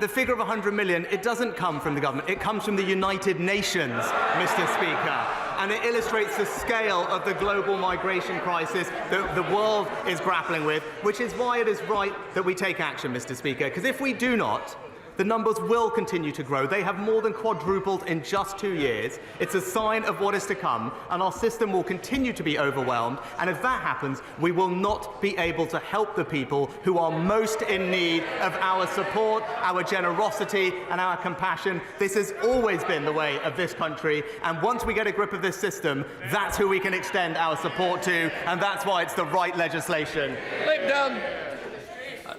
the figure of 100 million, it doesn't come from the government. It comes from the United Nations, Mr. Speaker. And it illustrates the scale of the global migration crisis that the world is grappling with, which is why it is right that we take action, Mr. Speaker. Because if we do not, the numbers will continue to grow. They have more than quadrupled in just 2 years. It's a sign of what is to come, and our system will continue to be overwhelmed. And if that happens, we will not be able to help the people who are most in need of our support, our generosity, and our compassion. This has always been the way of this country, and once we get a grip of this system, that's who we can extend our support to, and that's why it's the right legislation. Lip down.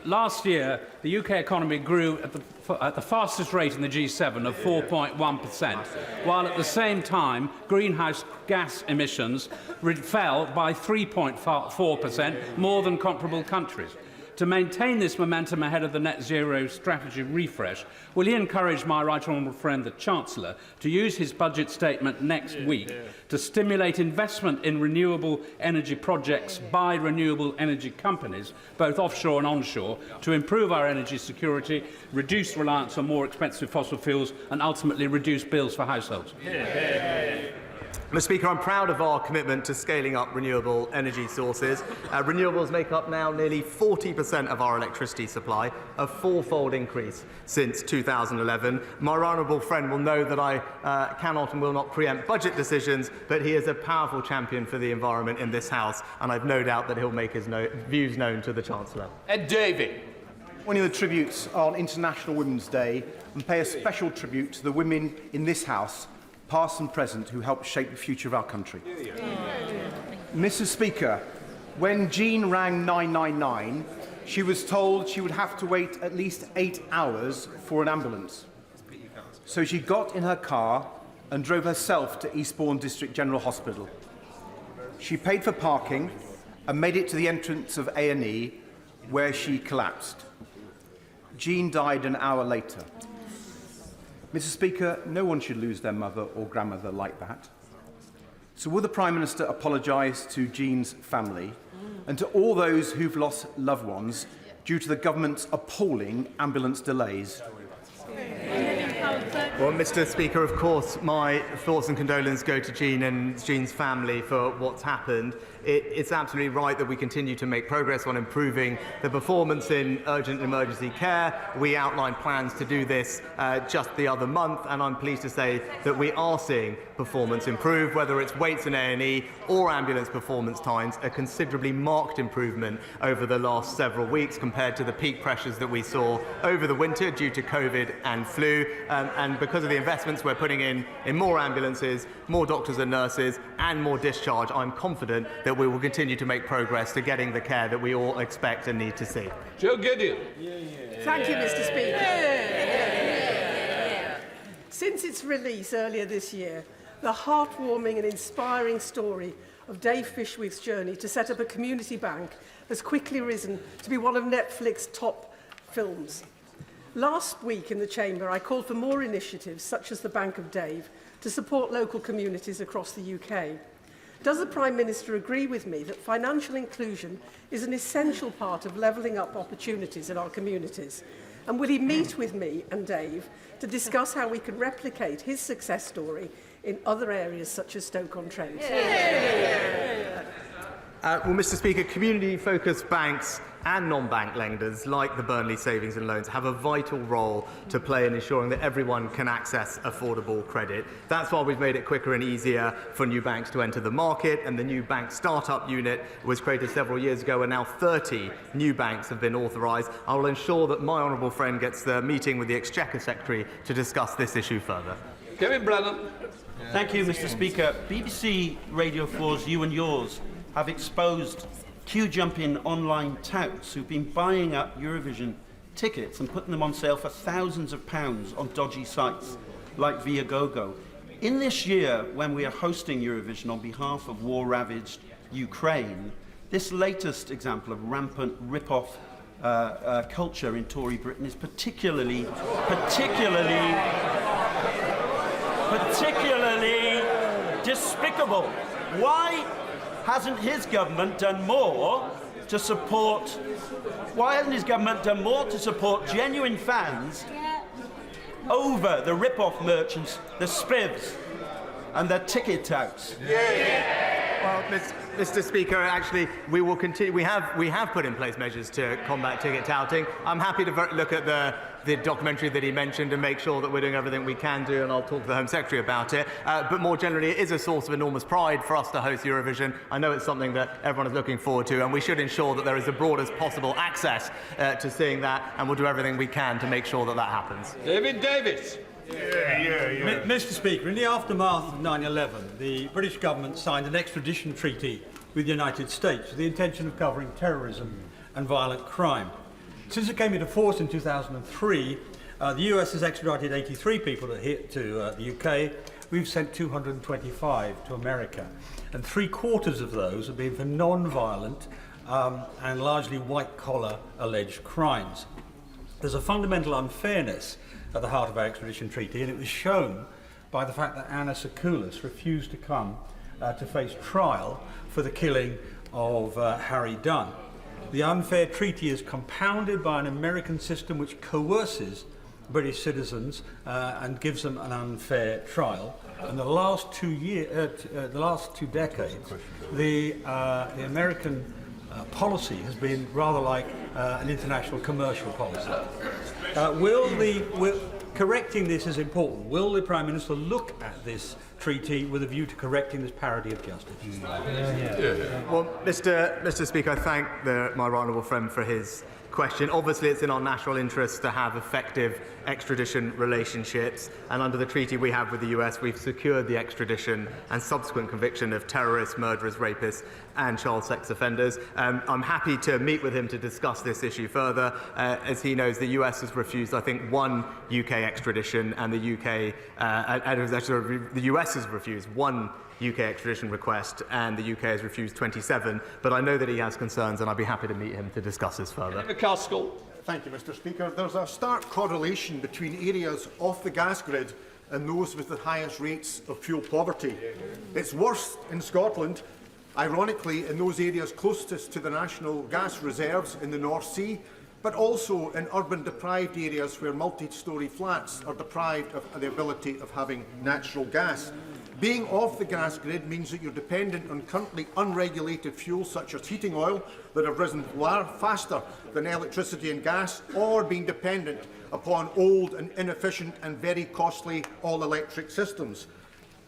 Last year, the UK economy grew at the fastest rate in the G7 of 4.1%, while at the same time, greenhouse gas emissions fell by 3.4%, more than comparable countries. To maintain this momentum ahead of the net zero strategy refresh, will he encourage my right honourable friend, the Chancellor, to use his budget statement next week to stimulate investment in renewable energy projects by renewable energy companies, both offshore and onshore, to improve our energy security, reduce reliance on more expensive fossil fuels and ultimately reduce bills for households? Mr. Speaker, I'm proud of our commitment to scaling up renewable energy sources. Renewables make up now nearly 40% of our electricity supply, a fourfold increase since 2011. My honourable friend will know that I cannot and will not preempt budget decisions, but he is a powerful champion for the environment in this House, and I've no doubt that he'll make his views known to the Chancellor. Ed Davey. Joining the tributes on International Women's Day and pay a special tribute to the women in this House, past and present, who helped shape the future of our country. Mr. Speaker, when Jean rang 999, she was told she would have to wait at least 8 hours for an ambulance. So she got in her car and drove herself to Eastbourne District General Hospital. She paid for parking and made it to the entrance of A&E, where she collapsed. Jean died an hour later. Mr. Speaker, no one should lose their mother or grandmother like that. So will the Prime Minister apologise to Jean's family and to all those who've lost loved ones due to the government's appalling ambulance delays? Well, Mr. Speaker, of course, my thoughts and condolences go to Jean and Jean's family for what's happened. It's absolutely right that we continue to make progress on improving the performance in urgent and emergency care. We outlined plans to do this just the other month, and I'm pleased to say that we are seeing performance improve, whether it's waits in A&E or ambulance performance times, a considerably marked improvement over the last several weeks compared to the peak pressures that we saw over the winter due to COVID and flu. And because of the investments we're putting in more ambulances, more doctors and nurses, and more discharge, I'm confident that we will continue to make progress to getting the care that we all expect and need to see. Joe Gideon. Thank you, Mr. Speaker. Since its release earlier this year, the heartwarming and inspiring story of Dave Fishwith's journey to set up a community bank has quickly risen to be one of Netflix's top films. Last week in the Chamber, I called for more initiatives, such as the Bank of Dave, to support local communities across the UK. Does the Prime Minister agree with me that financial inclusion is an essential part of levelling up opportunities in our communities? And will he meet with me and Dave to discuss how we can replicate his success story in other areas such as Stoke-on-Trent? Well, Mr. Speaker, community-focused banks and non-bank lenders, like the Burnley Savings and Loans, have a vital role to play in ensuring that everyone can access affordable credit. That's why we've made it quicker and easier for new banks to enter the market, and the new bank startup unit was created several years ago, and now 30 new banks have been authorised. I will ensure that my honourable friend gets the meeting with the Exchequer Secretary to discuss this issue further. Kevin Brennan. Thank you, Mr. Speaker. BBC Radio 4's You and Yours have exposed queue-jumping online touts who've been buying up Eurovision tickets and putting them on sale for thousands of pounds on dodgy sites like Viagogo. In this year, when we are hosting Eurovision on behalf of war-ravaged Ukraine, this latest example of rampant rip-off culture in Tory Britain is particularly despicable. Why hasn't his government done more to support? Why hasn't his government done more to support genuine fans over the rip-off merchants, the spivs, and the ticket touts? Well, Mr. Speaker, actually, we will continue. We have put in place measures to combat ticket touting. I'm happy to look at the documentary that he mentioned and make sure that we're doing everything we can do, and I'll talk to the Home Secretary about it. But more generally, it is a source of enormous pride for us to host Eurovision. I know it's something that everyone is looking forward to, and we should ensure that there is the broadest possible access to seeing that, and we'll do everything we can to make sure that that happens. David Davis. Mr. Speaker, in the aftermath of 9/11, the British government signed an extradition treaty with the United States with the intention of covering terrorism and violent crime. Since it came into force in 2003, the US has extradited 83 people to the UK. We've sent 225 to America, and 3/4 of those have been for non-violent and largely white-collar alleged crimes. There's a fundamental unfairness at the heart of our extradition treaty, and it was shown by the fact that Anna Sakoulas refused to come to face trial for the killing of Harry Dunn. The unfair treaty is compounded by an American system which coerces British citizens and gives them an unfair trial. In the last 2 decades, the American policy has been rather like an international commercial policy. Correcting this is important. Will the Prime Minister look at this treaty with a view to correcting this parity of justice? Well, Mr. Speaker, I thank my right honourable friend for his question. Obviously, it's in our national interest to have effective extradition relationships, and under the treaty we have with the US, we've secured the extradition and subsequent conviction of terrorists, murderers, rapists, and child sex offenders. I'm happy to meet with him to discuss this issue further. As he knows, the US has refused, I think, one UK extradition, and the US has refused one UK extradition request, and the UK has refused 27. But I know that he has concerns, and I'd be happy to meet him to discuss this further. Thank you, Mr. Speaker. There's a stark correlation between areas off the gas grid and those with the highest rates of fuel poverty. It's worse in Scotland, ironically, in those areas closest to the national gas reserves in the North Sea, but also in urban deprived areas where multi-storey flats are deprived of the ability of having natural gas. Being off the gas grid means that you're dependent on currently unregulated fuels such as heating oil that have risen far faster than electricity and gas, or being dependent upon old and inefficient and very costly all-electric systems.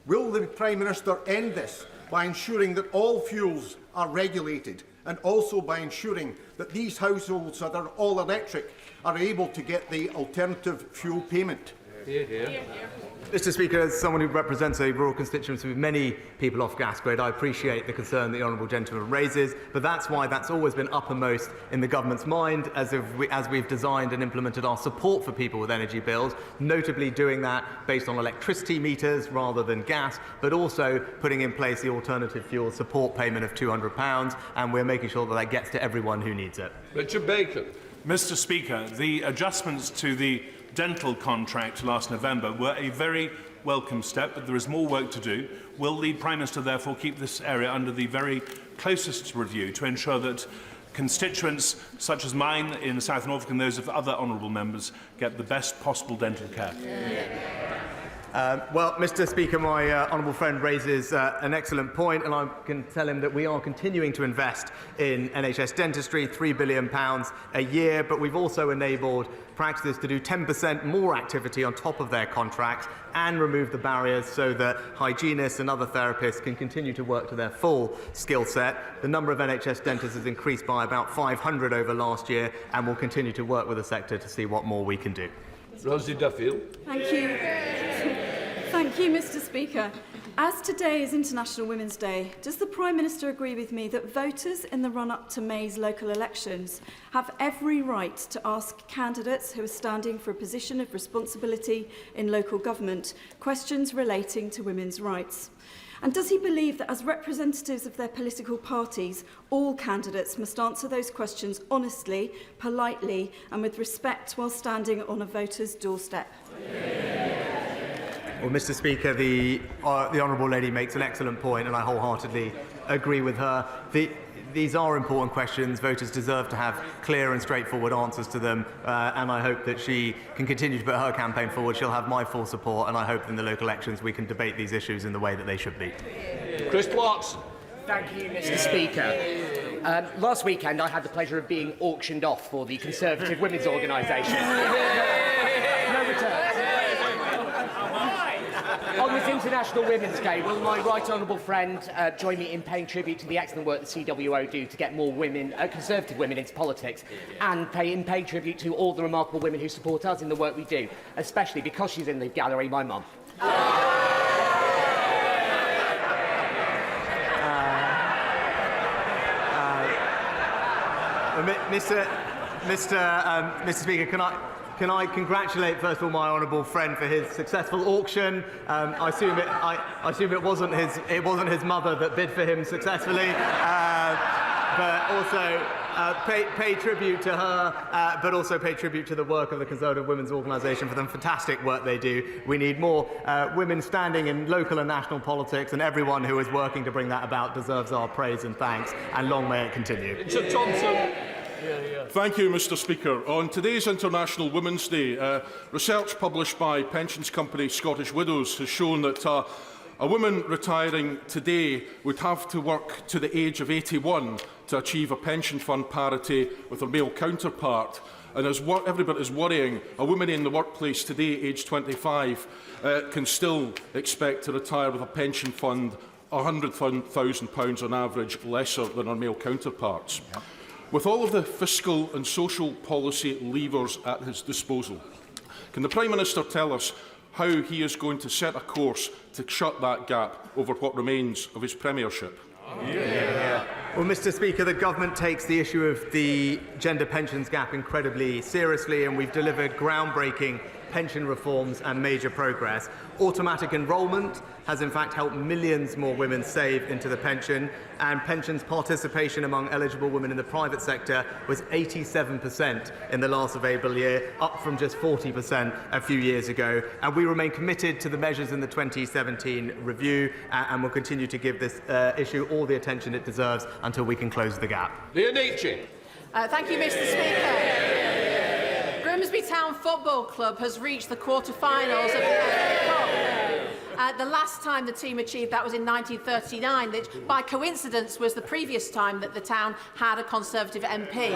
Will the Prime Minister end this by ensuring that all fuels are regulated, and also by ensuring that these households that are all electric are able to get the alternative fuel payment? Mr. Speaker, as someone who represents a rural constituency with many people off gas grid, I appreciate the concern the honourable gentleman raises, but that's why that's always been uppermost in the government's mind as we've designed and implemented our support for people with energy bills, notably doing that based on electricity meters rather than gas, but also putting in place the alternative fuel support payment of £200, and we're making sure that that gets to everyone who needs it. Richard Bacon. Mr. Speaker, the adjustments to the dental contract last November were a very welcome step, but there is more work to do. Will the Prime Minister therefore keep this area under the very closest review to ensure that constituents such as mine in South Norfolk and those of other honourable members get the best possible dental care? Well, Mr. Speaker, my honourable friend raises an excellent point, and I can tell him that we are continuing to invest in NHS dentistry, £3 billion a year, but we've also enabled practices to do 10% more activity on top of their contracts and remove the barriers so that hygienists and other therapists can continue to work to their full skill set. The number of NHS dentists has increased by about 500 over last year, and we'll continue to work with the sector to see what more we can do. Rosie Duffield. Thank you. Thank you, Mr. Speaker. As today is International Women's Day, does the Prime Minister agree with me that voters in the run-up to May's local elections have every right to ask candidates who are standing for a position of responsibility in local government questions relating to women's rights? And does he believe that as representatives of their political parties, all candidates must answer those questions honestly, politely and with respect while standing on a voter's doorstep? Well, Mr. Speaker, the honourable lady makes an excellent point, and I wholeheartedly agree with her. These are important questions. Voters deserve to have clear and straightforward answers to them, and I hope that she can continue to put her campaign forward. She'll have my full support, and I hope in the local elections we can debate these issues in the way that they should be. Chris Clarkson. Thank you, Mr. Speaker. Last weekend, I had the pleasure of being auctioned off for the Conservative Women's Organisation. No returns. On this International Women's Day, will my right honourable friend join me in paying tribute to the excellent work the CWO do to get more women, Conservative women into politics, and paying tribute to all the remarkable women who support us in the work we do, especially because she's in the gallery, my mum. Mr. Speaker, can I congratulate, first of all, my honourable friend for his successful auction? I assume it wasn't his mother that bid for him successfully, but also pay tribute to her, but also pay tribute to the work of the Conservative Women's Organisation for the fantastic work they do. We need more women standing in local and national politics, and everyone who is working to bring that about deserves our praise and thanks, and long may it continue. Richard Thompson. Thank you, Mr. Speaker. On today's International Women's Day, research published by pensions company Scottish Widows has shown that a woman retiring today would have to work to the age of 81 to achieve a pension fund parity with her male counterpart. And as everybody is worrying, a woman in the workplace today, aged 25, can still expect to retire with a pension fund £100,000 on average lesser than her male counterparts. Yep. With all of the fiscal and social policy levers at his disposal, can the Prime Minister tell us how he is going to set a course to shut that gap over what remains of his premiership? Well, Mr. Speaker, the government takes the issue of the gender pensions gap incredibly seriously, and we've delivered groundbreaking pension reforms and major progress. Automatic enrolment has in fact helped millions more women save into the pension, and pensions participation among eligible women in the private sector was 87% in the last available year, up from just 40% a few years ago. And we remain committed to the measures in the 2017 review and will continue to give this issue all the attention it deserves until we can close the gap. Thank you, Mr. Speaker. Grimsby Town Football Club has reached the quarter-finals of the FA Cup. The last time the team achieved that was in 1939, which by coincidence was the previous time that the town had a Conservative MP.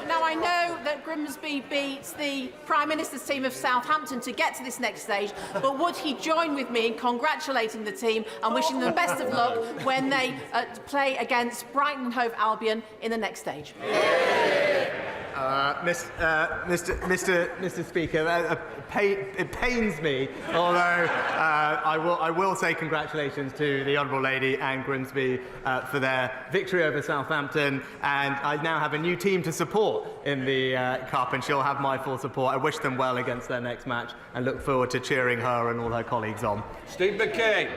Now I know that Grimsby beats the Prime Minister's team of Southampton to get to this next stage, but would he join with me in congratulating the team and wishing them best of luck when they play against Brighton and Hove Albion in the next stage? Mr. Speaker, it pains me, although I will say congratulations to the Honourable Lady and Grimsby for their victory over Southampton, and I now have a new team to support in the Cup, and she'll have my full support. I wish them well against their next match and look forward to cheering her and all her colleagues on. Steve McKay.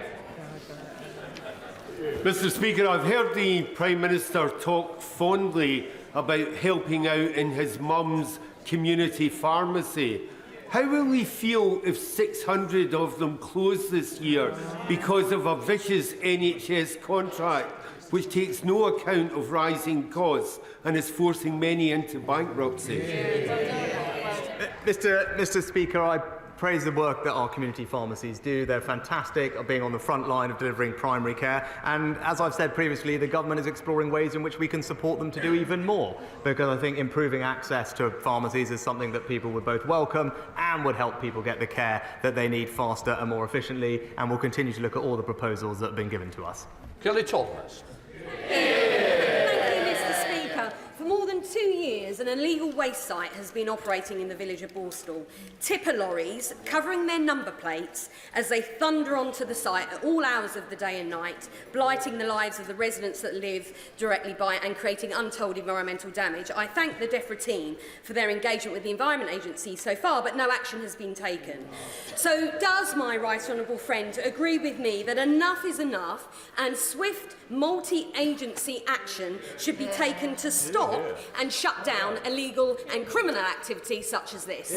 Mr. Speaker, I've heard the Prime Minister talk fondly about helping out in his mum's community pharmacy. How will we feel if 600 of them close this year because of a vicious NHS contract which takes no account of rising costs and is forcing many into bankruptcy? Mr. Speaker, I praise the work that our community pharmacies do. They're fantastic at being on the front line of delivering primary care, and as I've said previously, the government is exploring ways in which we can support them to do even more, because I think improving access to pharmacies is something that people would both welcome and would help people get the care that they need faster and more efficiently, and we'll continue to look at all the proposals that have been given to us. Kelly Thomas. For more than 2 years, an illegal waste site has been operating in the village of Borstal. Tipper lorries covering their number plates as they thunder onto the site at all hours of the day and night, blighting the lives of the residents that live directly by and creating untold environmental damage. I thank the DEFRA team for their engagement with the Environment Agency so far, but no action has been taken. So does my right honourable friend agree with me that enough is enough and swift multi-agency action should be taken to stop and shut down illegal and criminal activity such as this?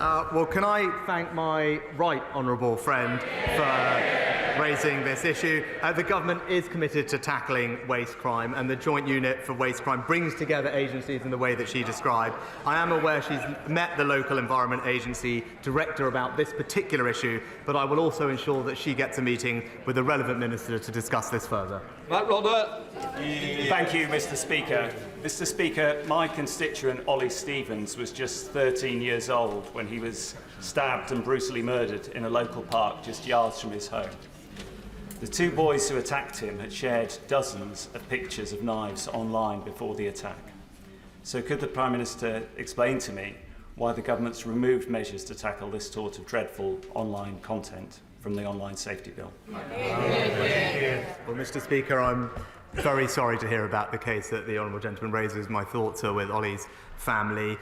Well, can I thank my right honourable friend for raising this issue? The government is committed to tackling waste crime, and the Joint Unit for Waste Crime brings together agencies in the way that she described. I am aware she's met the local Environment Agency director about this particular issue, but I will also ensure that she gets a meeting with the relevant minister to discuss this further. Matt Rodder. Thank you, Mr. Speaker. Mr. Speaker, my constituent Ollie Stevens was just 13 years old when he was stabbed and brutally murdered in a local park just yards from his home. The two boys who attacked him had shared dozens of pictures of knives online before the attack. So could the Prime Minister explain to me why the government's removed measures to tackle this sort of dreadful online content from the Online Safety Bill? Well, Mr. Speaker, I'm very sorry to hear about the case that the honourable gentleman raises. My thoughts are with Ollie's family.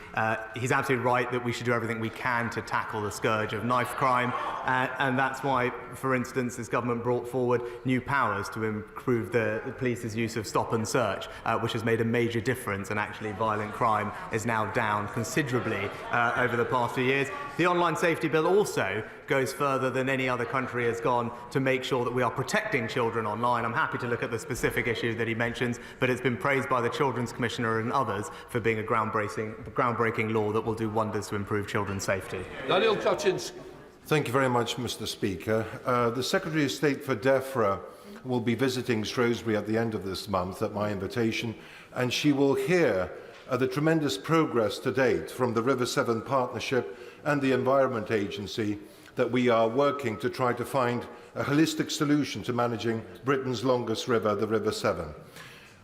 He's absolutely right that we should do everything we can to tackle the scourge of knife crime, and that's why, for instance, this government brought forward new powers to improve the police's use of stop and search, which has made a major difference, and actually violent crime is now down considerably over the past few years. The Online Safety Bill also goes further than any other country has gone to make sure that we are protecting children online. I'm happy to look at the specific issue that he mentions, but it's been praised by the Children's Commissioner and others for being a groundbreaking law that will do wonders to improve children's safety. Daniel Cutchins. Thank you very much, Mr. Speaker. The Secretary of State for DEFRA will be visiting Shrewsbury at the end of this month at my invitation, and she will hear the tremendous progress to date from the River Severn Partnership and the Environment Agency that we are working to try to find a holistic solution to managing Britain's longest river, the River Severn.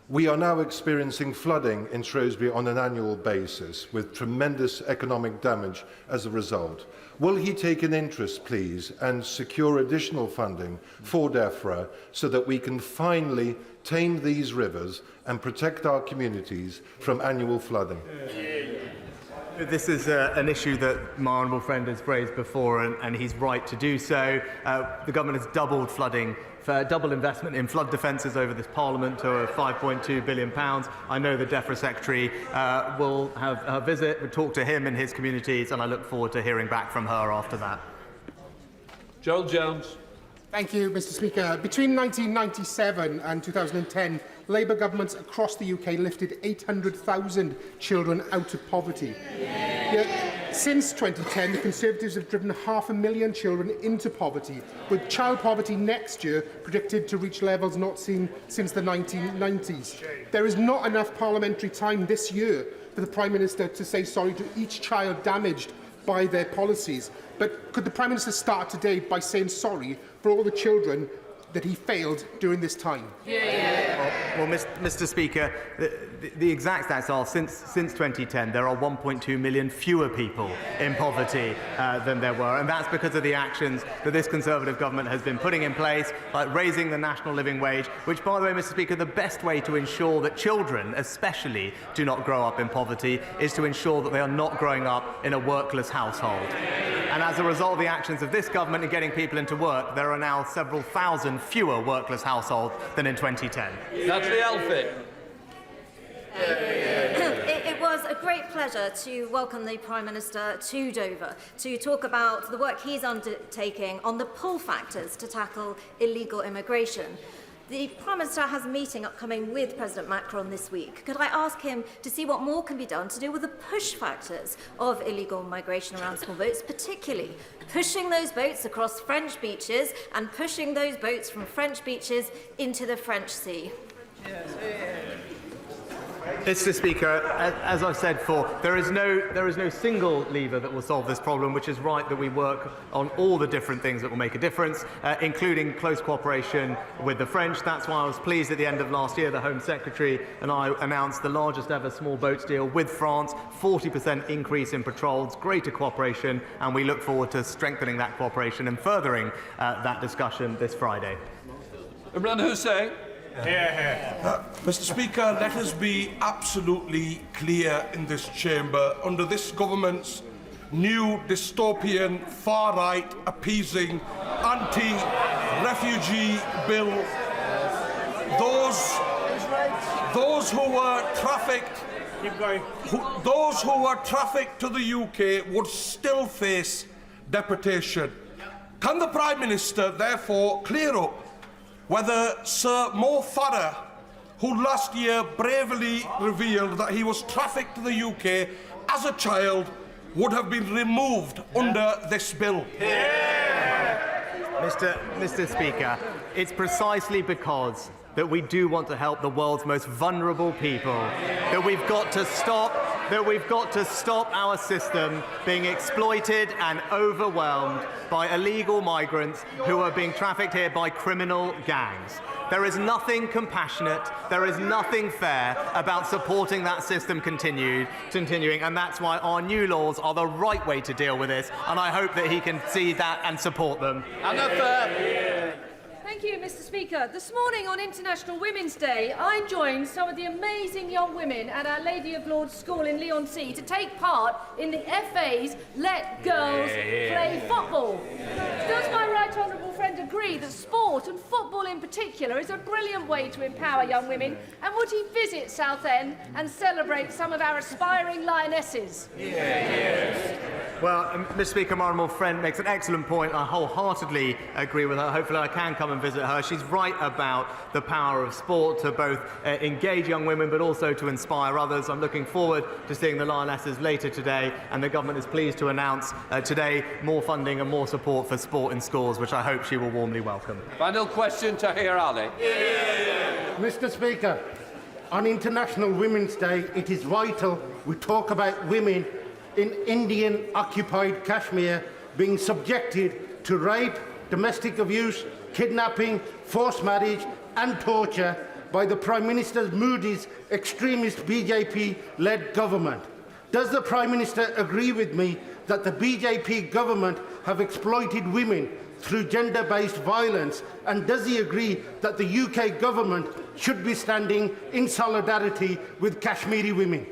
We are now experiencing flooding in Shrewsbury on an annual basis, with tremendous economic damage as a result. Will he take an interest, please, and secure additional funding for DEFRA so that we can finally tame these rivers and protect our communities from annual flooding? This is an issue that my honourable friend has raised before, and he's right to do so. The government has doubled flooding, double investment in flood defences over this Parliament to £5.2 billion. I know the DEFRA Secretary will have her visit, we'll talk to him and his communities, and I look forward to hearing back from her after that. Joel Jones. Thank you, Mr. Speaker. Between 1997 and 2010, Labour governments across the UK lifted 800,000 children out of poverty. Yet, since 2010, the Conservatives have driven 500,000 children into poverty, with child poverty next year predicted to reach levels not seen since the 1990s. There is not enough parliamentary time this year for the Prime Minister to say sorry to each child damaged by their policies. But could the Prime Minister start today by saying sorry for all the children that he failed during this time? Well, Mr. Speaker, the exact stats are since 2010 there are 1.2 million fewer people in poverty than there were, and that's because of the actions that this Conservative government has been putting in place, like raising the national living wage, which, by the way, Mr. Speaker, the best way to ensure that children especially do not grow up in poverty is to ensure that they are not growing up in a workless household. And as a result of the actions of this government in getting people into work, there are now several thousand fewer workless households than in 2010. Natalie Elphicke. It was a great pleasure to welcome the Prime Minister to Dover to talk about the work he's undertaking on the pull factors to tackle illegal immigration. The Prime Minister has a meeting upcoming with President Macron this week. Could I ask him to see what more can be done to deal with the push factors of illegal migration around small boats, particularly pushing those boats across French beaches and pushing those boats from French beaches into the French Sea? Mr. Speaker, as I've said before, there is no single lever that will solve this problem, which is right that we work on all the different things that will make a difference, including close cooperation with the French. That's why I was pleased at the end of last year the Home Secretary and I announced the largest ever small boats deal with France, 40% increase in patrols, greater cooperation, and we look forward to strengthening that cooperation and furthering that discussion this Friday. Imran Hussain. Mr. Speaker, let us be absolutely clear in this chamber. Under this government's new dystopian, far-right, appeasing, anti-refugee bill, those who were trafficked, those who were trafficked to the UK would still face deportation. Can the Prime Minister therefore clear up whether Sir Mo Farah, who last year bravely revealed that he was trafficked to the UK as a child, would have been removed under this bill? Mr. Speaker, it's precisely because that we do want to help the world's most vulnerable people that we've got to stop our system being exploited and overwhelmed by illegal migrants who are being trafficked here by criminal gangs. There is nothing compassionate, there is nothing fair about supporting that system continuing, and that's why our new laws are the right way to deal with this, and I hope that he can see that and support them. Thank you, Mr. Speaker. This morning on International Women's Day, I joined some of the amazing young women at Our Lady of Lourdes School in Leigh-on-Sea to take part in the FA's Let Girls Play Football. Does my right honourable friend agree that sport, and football in particular, is a brilliant way to empower young women? And would he visit Southend and celebrate some of our aspiring lionesses? Well, Mr. Speaker, my honourable friend makes an excellent point. I wholeheartedly agree with her. Hopefully I can come and visit her. She's right about the power of sport to both engage young women but also to inspire others. I'm looking forward to seeing the Lionesses later today, and the government is pleased to announce today more funding and more support for sport in schools, which I hope she will warmly welcome. Final question, Tahir Ali. Mr. Speaker, on International Women's Day, it is vital we talk about women in Indian-occupied Kashmir being subjected to rape, domestic abuse, kidnapping, forced marriage and torture by the Prime Minister Modi's extremist BJP-led government. Does the Prime Minister agree with me that the BJP government have exploited women through gender-based violence, and does he agree that the UK government should be standing in solidarity with Kashmiri women?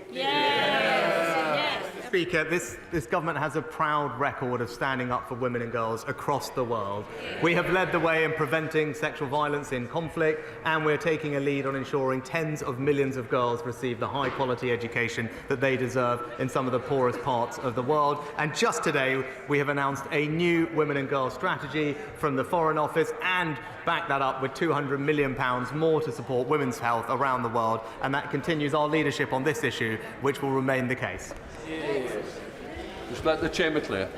Speaker, this government has a proud record of standing up for women and girls across the world. We have led the way in preventing sexual violence in conflict, and we're taking a lead on ensuring tens of millions of girls receive the high-quality education that they deserve in some of the poorest parts of the world. And just today, we have announced a new women and girls strategy from the Foreign Office, and back that up with £200 million more to support women's health around the world. And that continues our leadership on this issue, which will remain the case. Just let the chamber clear.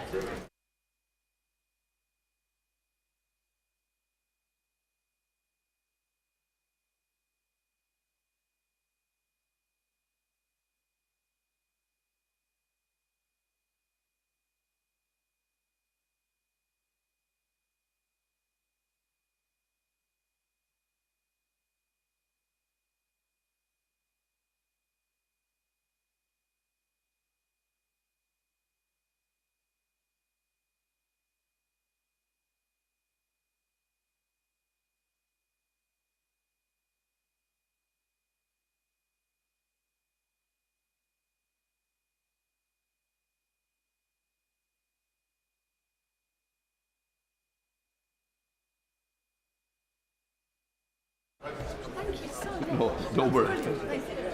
No, don't worry.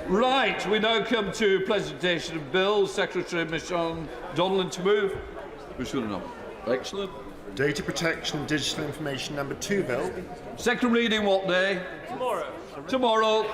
Right, we now come to presentation of bills. Secretary Michelle Donlan to move. Michelle, excellent. Data Protection and Digital Information number 2 bill. Second reading what day? Tomorrow. Tomorrow.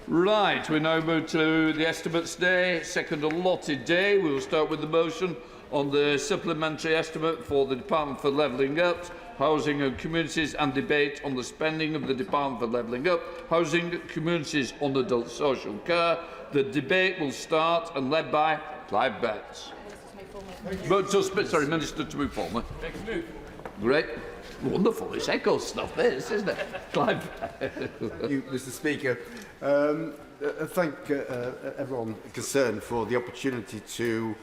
Right, we now move to the estimates day, second allotted day. We will start with the motion on the supplementary estimate for the Department for Levelling Up, Housing and Communities, and debate on the spending of the Department for Levelling Up, Housing, Communities on Adult Social Care. The debate will start and led by Clive Betts. Sorry, Minister to move forward. Great. Wonderful. It's echo stuff, this, isn't it? Clive. Thank you, Mr. Speaker. Thank everyone concerned for the opportunity to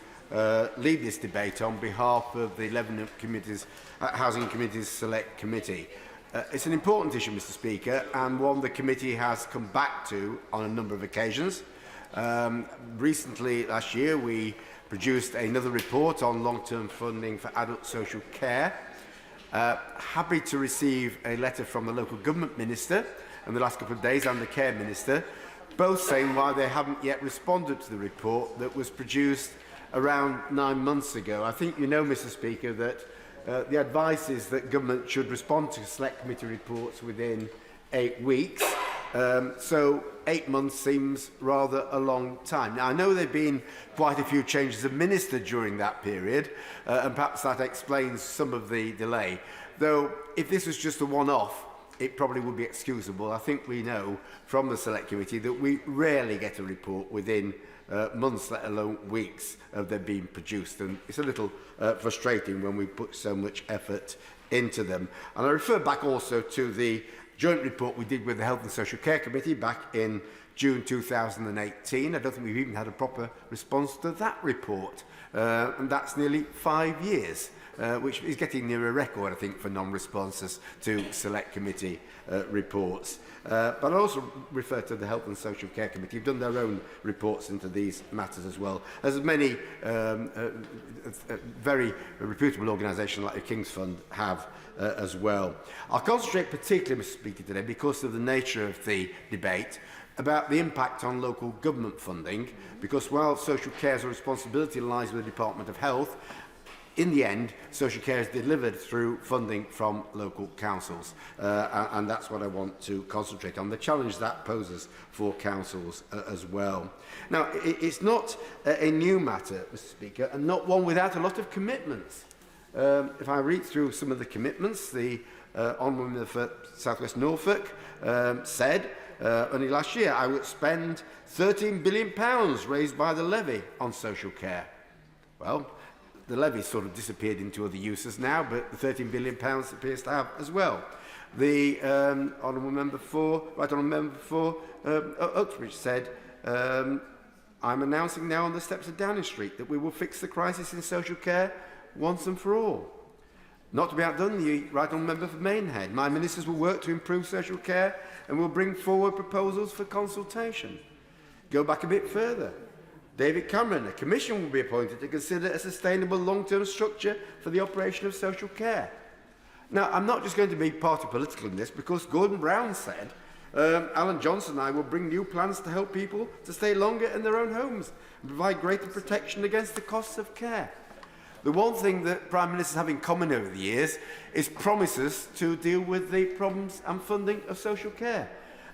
lead this debate on behalf of the Levelling Committee's Housing and Communities Select Committee. It's an important issue, Mr. Speaker, and one the committee has come back to on a number of occasions. Recently, last year, we produced another report on long-term funding for adult social care. Happy to receive a letter from the local government minister in the last couple of days and the care minister, both saying why they haven't yet responded to the report that was produced around 9 months ago. I think you know, Mr. Speaker, that the advice is that government should respond to select committee reports within 8 weeks. So 8 months seems rather a long time. Now, I know there have been quite a few changes of minister during that period, and perhaps that explains some of the delay. Though, if this was just a one-off, it probably would be excusable. I think we know from the Select Committee that we rarely get a report within months, let alone weeks, of them being produced. And it's a little frustrating when we put so much effort into them. And I refer back also to the joint report we did with the Health and Social Care Committee back in June 2018. I don't think we've even had a proper response to that report. And that's nearly 5 years, which is getting near a record, I think, for non-responses to Select Committee reports. But I also refer to the Health and Social Care Committee. You've done their own reports into these matters as well, as many very reputable organisations like the King's Fund have as well. I'll concentrate particularly, Mr. Speaker, today, because of the nature of the debate, about the impact on local government funding, because while social care's responsibility lies with the Department of Health, in the end, social care is delivered through funding from local councils, and that's what I want to concentrate on, the challenge that poses for councils as well. Now, it's not a new matter, Mr. Speaker, and not one without a lot of commitments. If I read through some of the commitments, the Honourable Member for South West Norfolk said only last year, I would spend £13 billion raised by the levy on social care. Well, the levy sort of disappeared into other uses now, but the £13 billion appears to have as well. The Honourable Member for, Uxbridge said, I'm announcing now on the steps of Downing Street that we will fix the crisis in social care once and for all. Not to be outdone, the Right Honourable Member for Maidenhead. My ministers will work to improve social care and will bring forward proposals for consultation. Go back a bit further. David Cameron, a commission will be appointed to consider a sustainable long-term structure for the operation of social care. Now, I'm not just going to be party political in this, because Gordon Brown said, Alan Johnson and I will bring new plans to help people to stay longer in their own homes and provide greater protection against the costs of care. The one thing that Prime Ministers have in common over the years is promises to deal with the problems and funding of social care.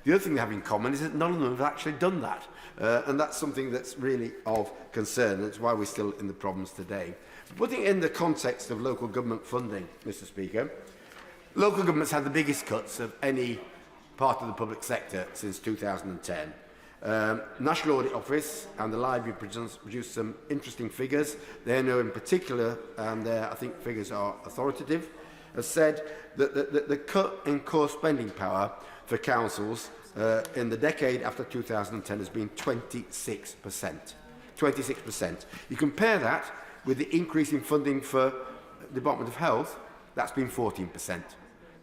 The other thing they have in common is that none of them have actually done that. And that's something that's really of concern. That's why we're still in the problems today. Putting it in the context of local government funding, Mr. Speaker, local governments had the biggest cuts of any part of the public sector since 2010. National Audit Office and the Library produced some interesting figures. They know in particular, and I think figures are authoritative, have said that the cut in core spending power for councils in the decade after 2010 has been 26%. 26%. You compare that with the increase in funding for the Department of Health, that's been 14%.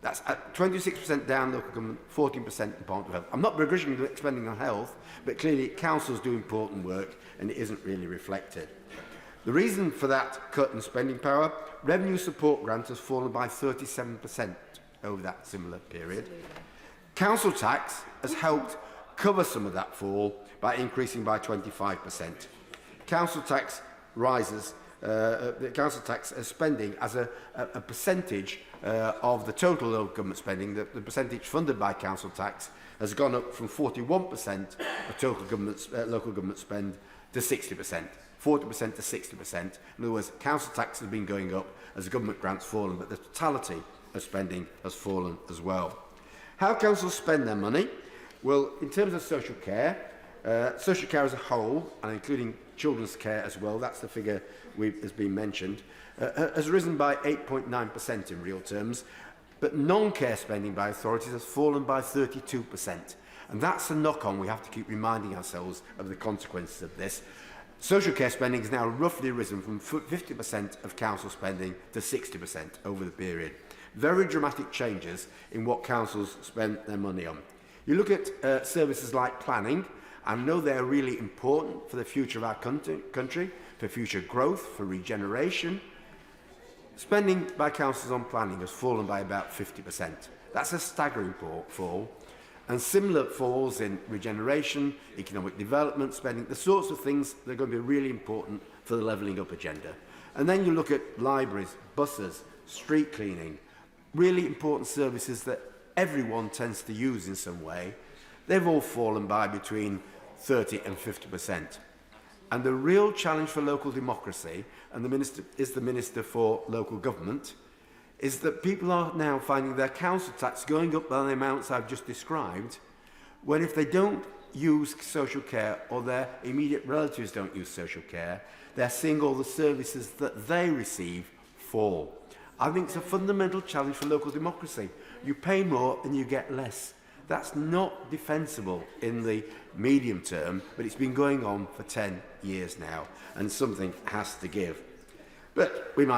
That's at 26% down local government, 14% Department of Health. I'm not begrudging the spending on health, but clearly councils do important work and it isn't really reflected. The reason for that cut in spending power, revenue support grant has fallen by 37% over that similar period. Council tax has helped cover some of that fall by increasing by 25%. Council tax rises, the council tax spending as a percentage of the total local government spending, the percentage funded by council tax has gone up from 41% of total local government spend to 60%. 40% to 60%. In other words, council tax has been going up as government grants fallen, but the totality of spending has fallen as well. How councils spend their money? Well, in terms of social care as a whole, and including children's care as well, that's the figure has been mentioned, has risen by 8.9% in real terms, but non-care spending by authorities has fallen by 32%. And that's a knock-on. We have to keep reminding ourselves of the consequences of this. Social care spending has now roughly risen from 50% of council spending to 60% over the period. Very dramatic changes in what councils spend their money on. You look at services like planning, I know they're really important for the future of our country, for future growth, for regeneration. Spending by councils on planning has fallen by about 50%. That's a staggering fall. And similar falls in regeneration, economic development spending, the sorts of things that are going to be really important for the levelling up agenda. And then you look at libraries, buses, street cleaning, really important services that everyone tends to use in some way. They've all fallen by between 30 and 50%. And the real challenge for local democracy, and the Minister for Local Government, is that people are now finding their council tax going up by the amounts I've just described, when if they don't use social care or their immediate relatives don't use social care, they're seeing all the services that they receive fall. I think it's a fundamental challenge for local democracy. You pay more and you get less. That's not defensible in the medium term, but it's been going on for 10 years now, and something has to give. But we might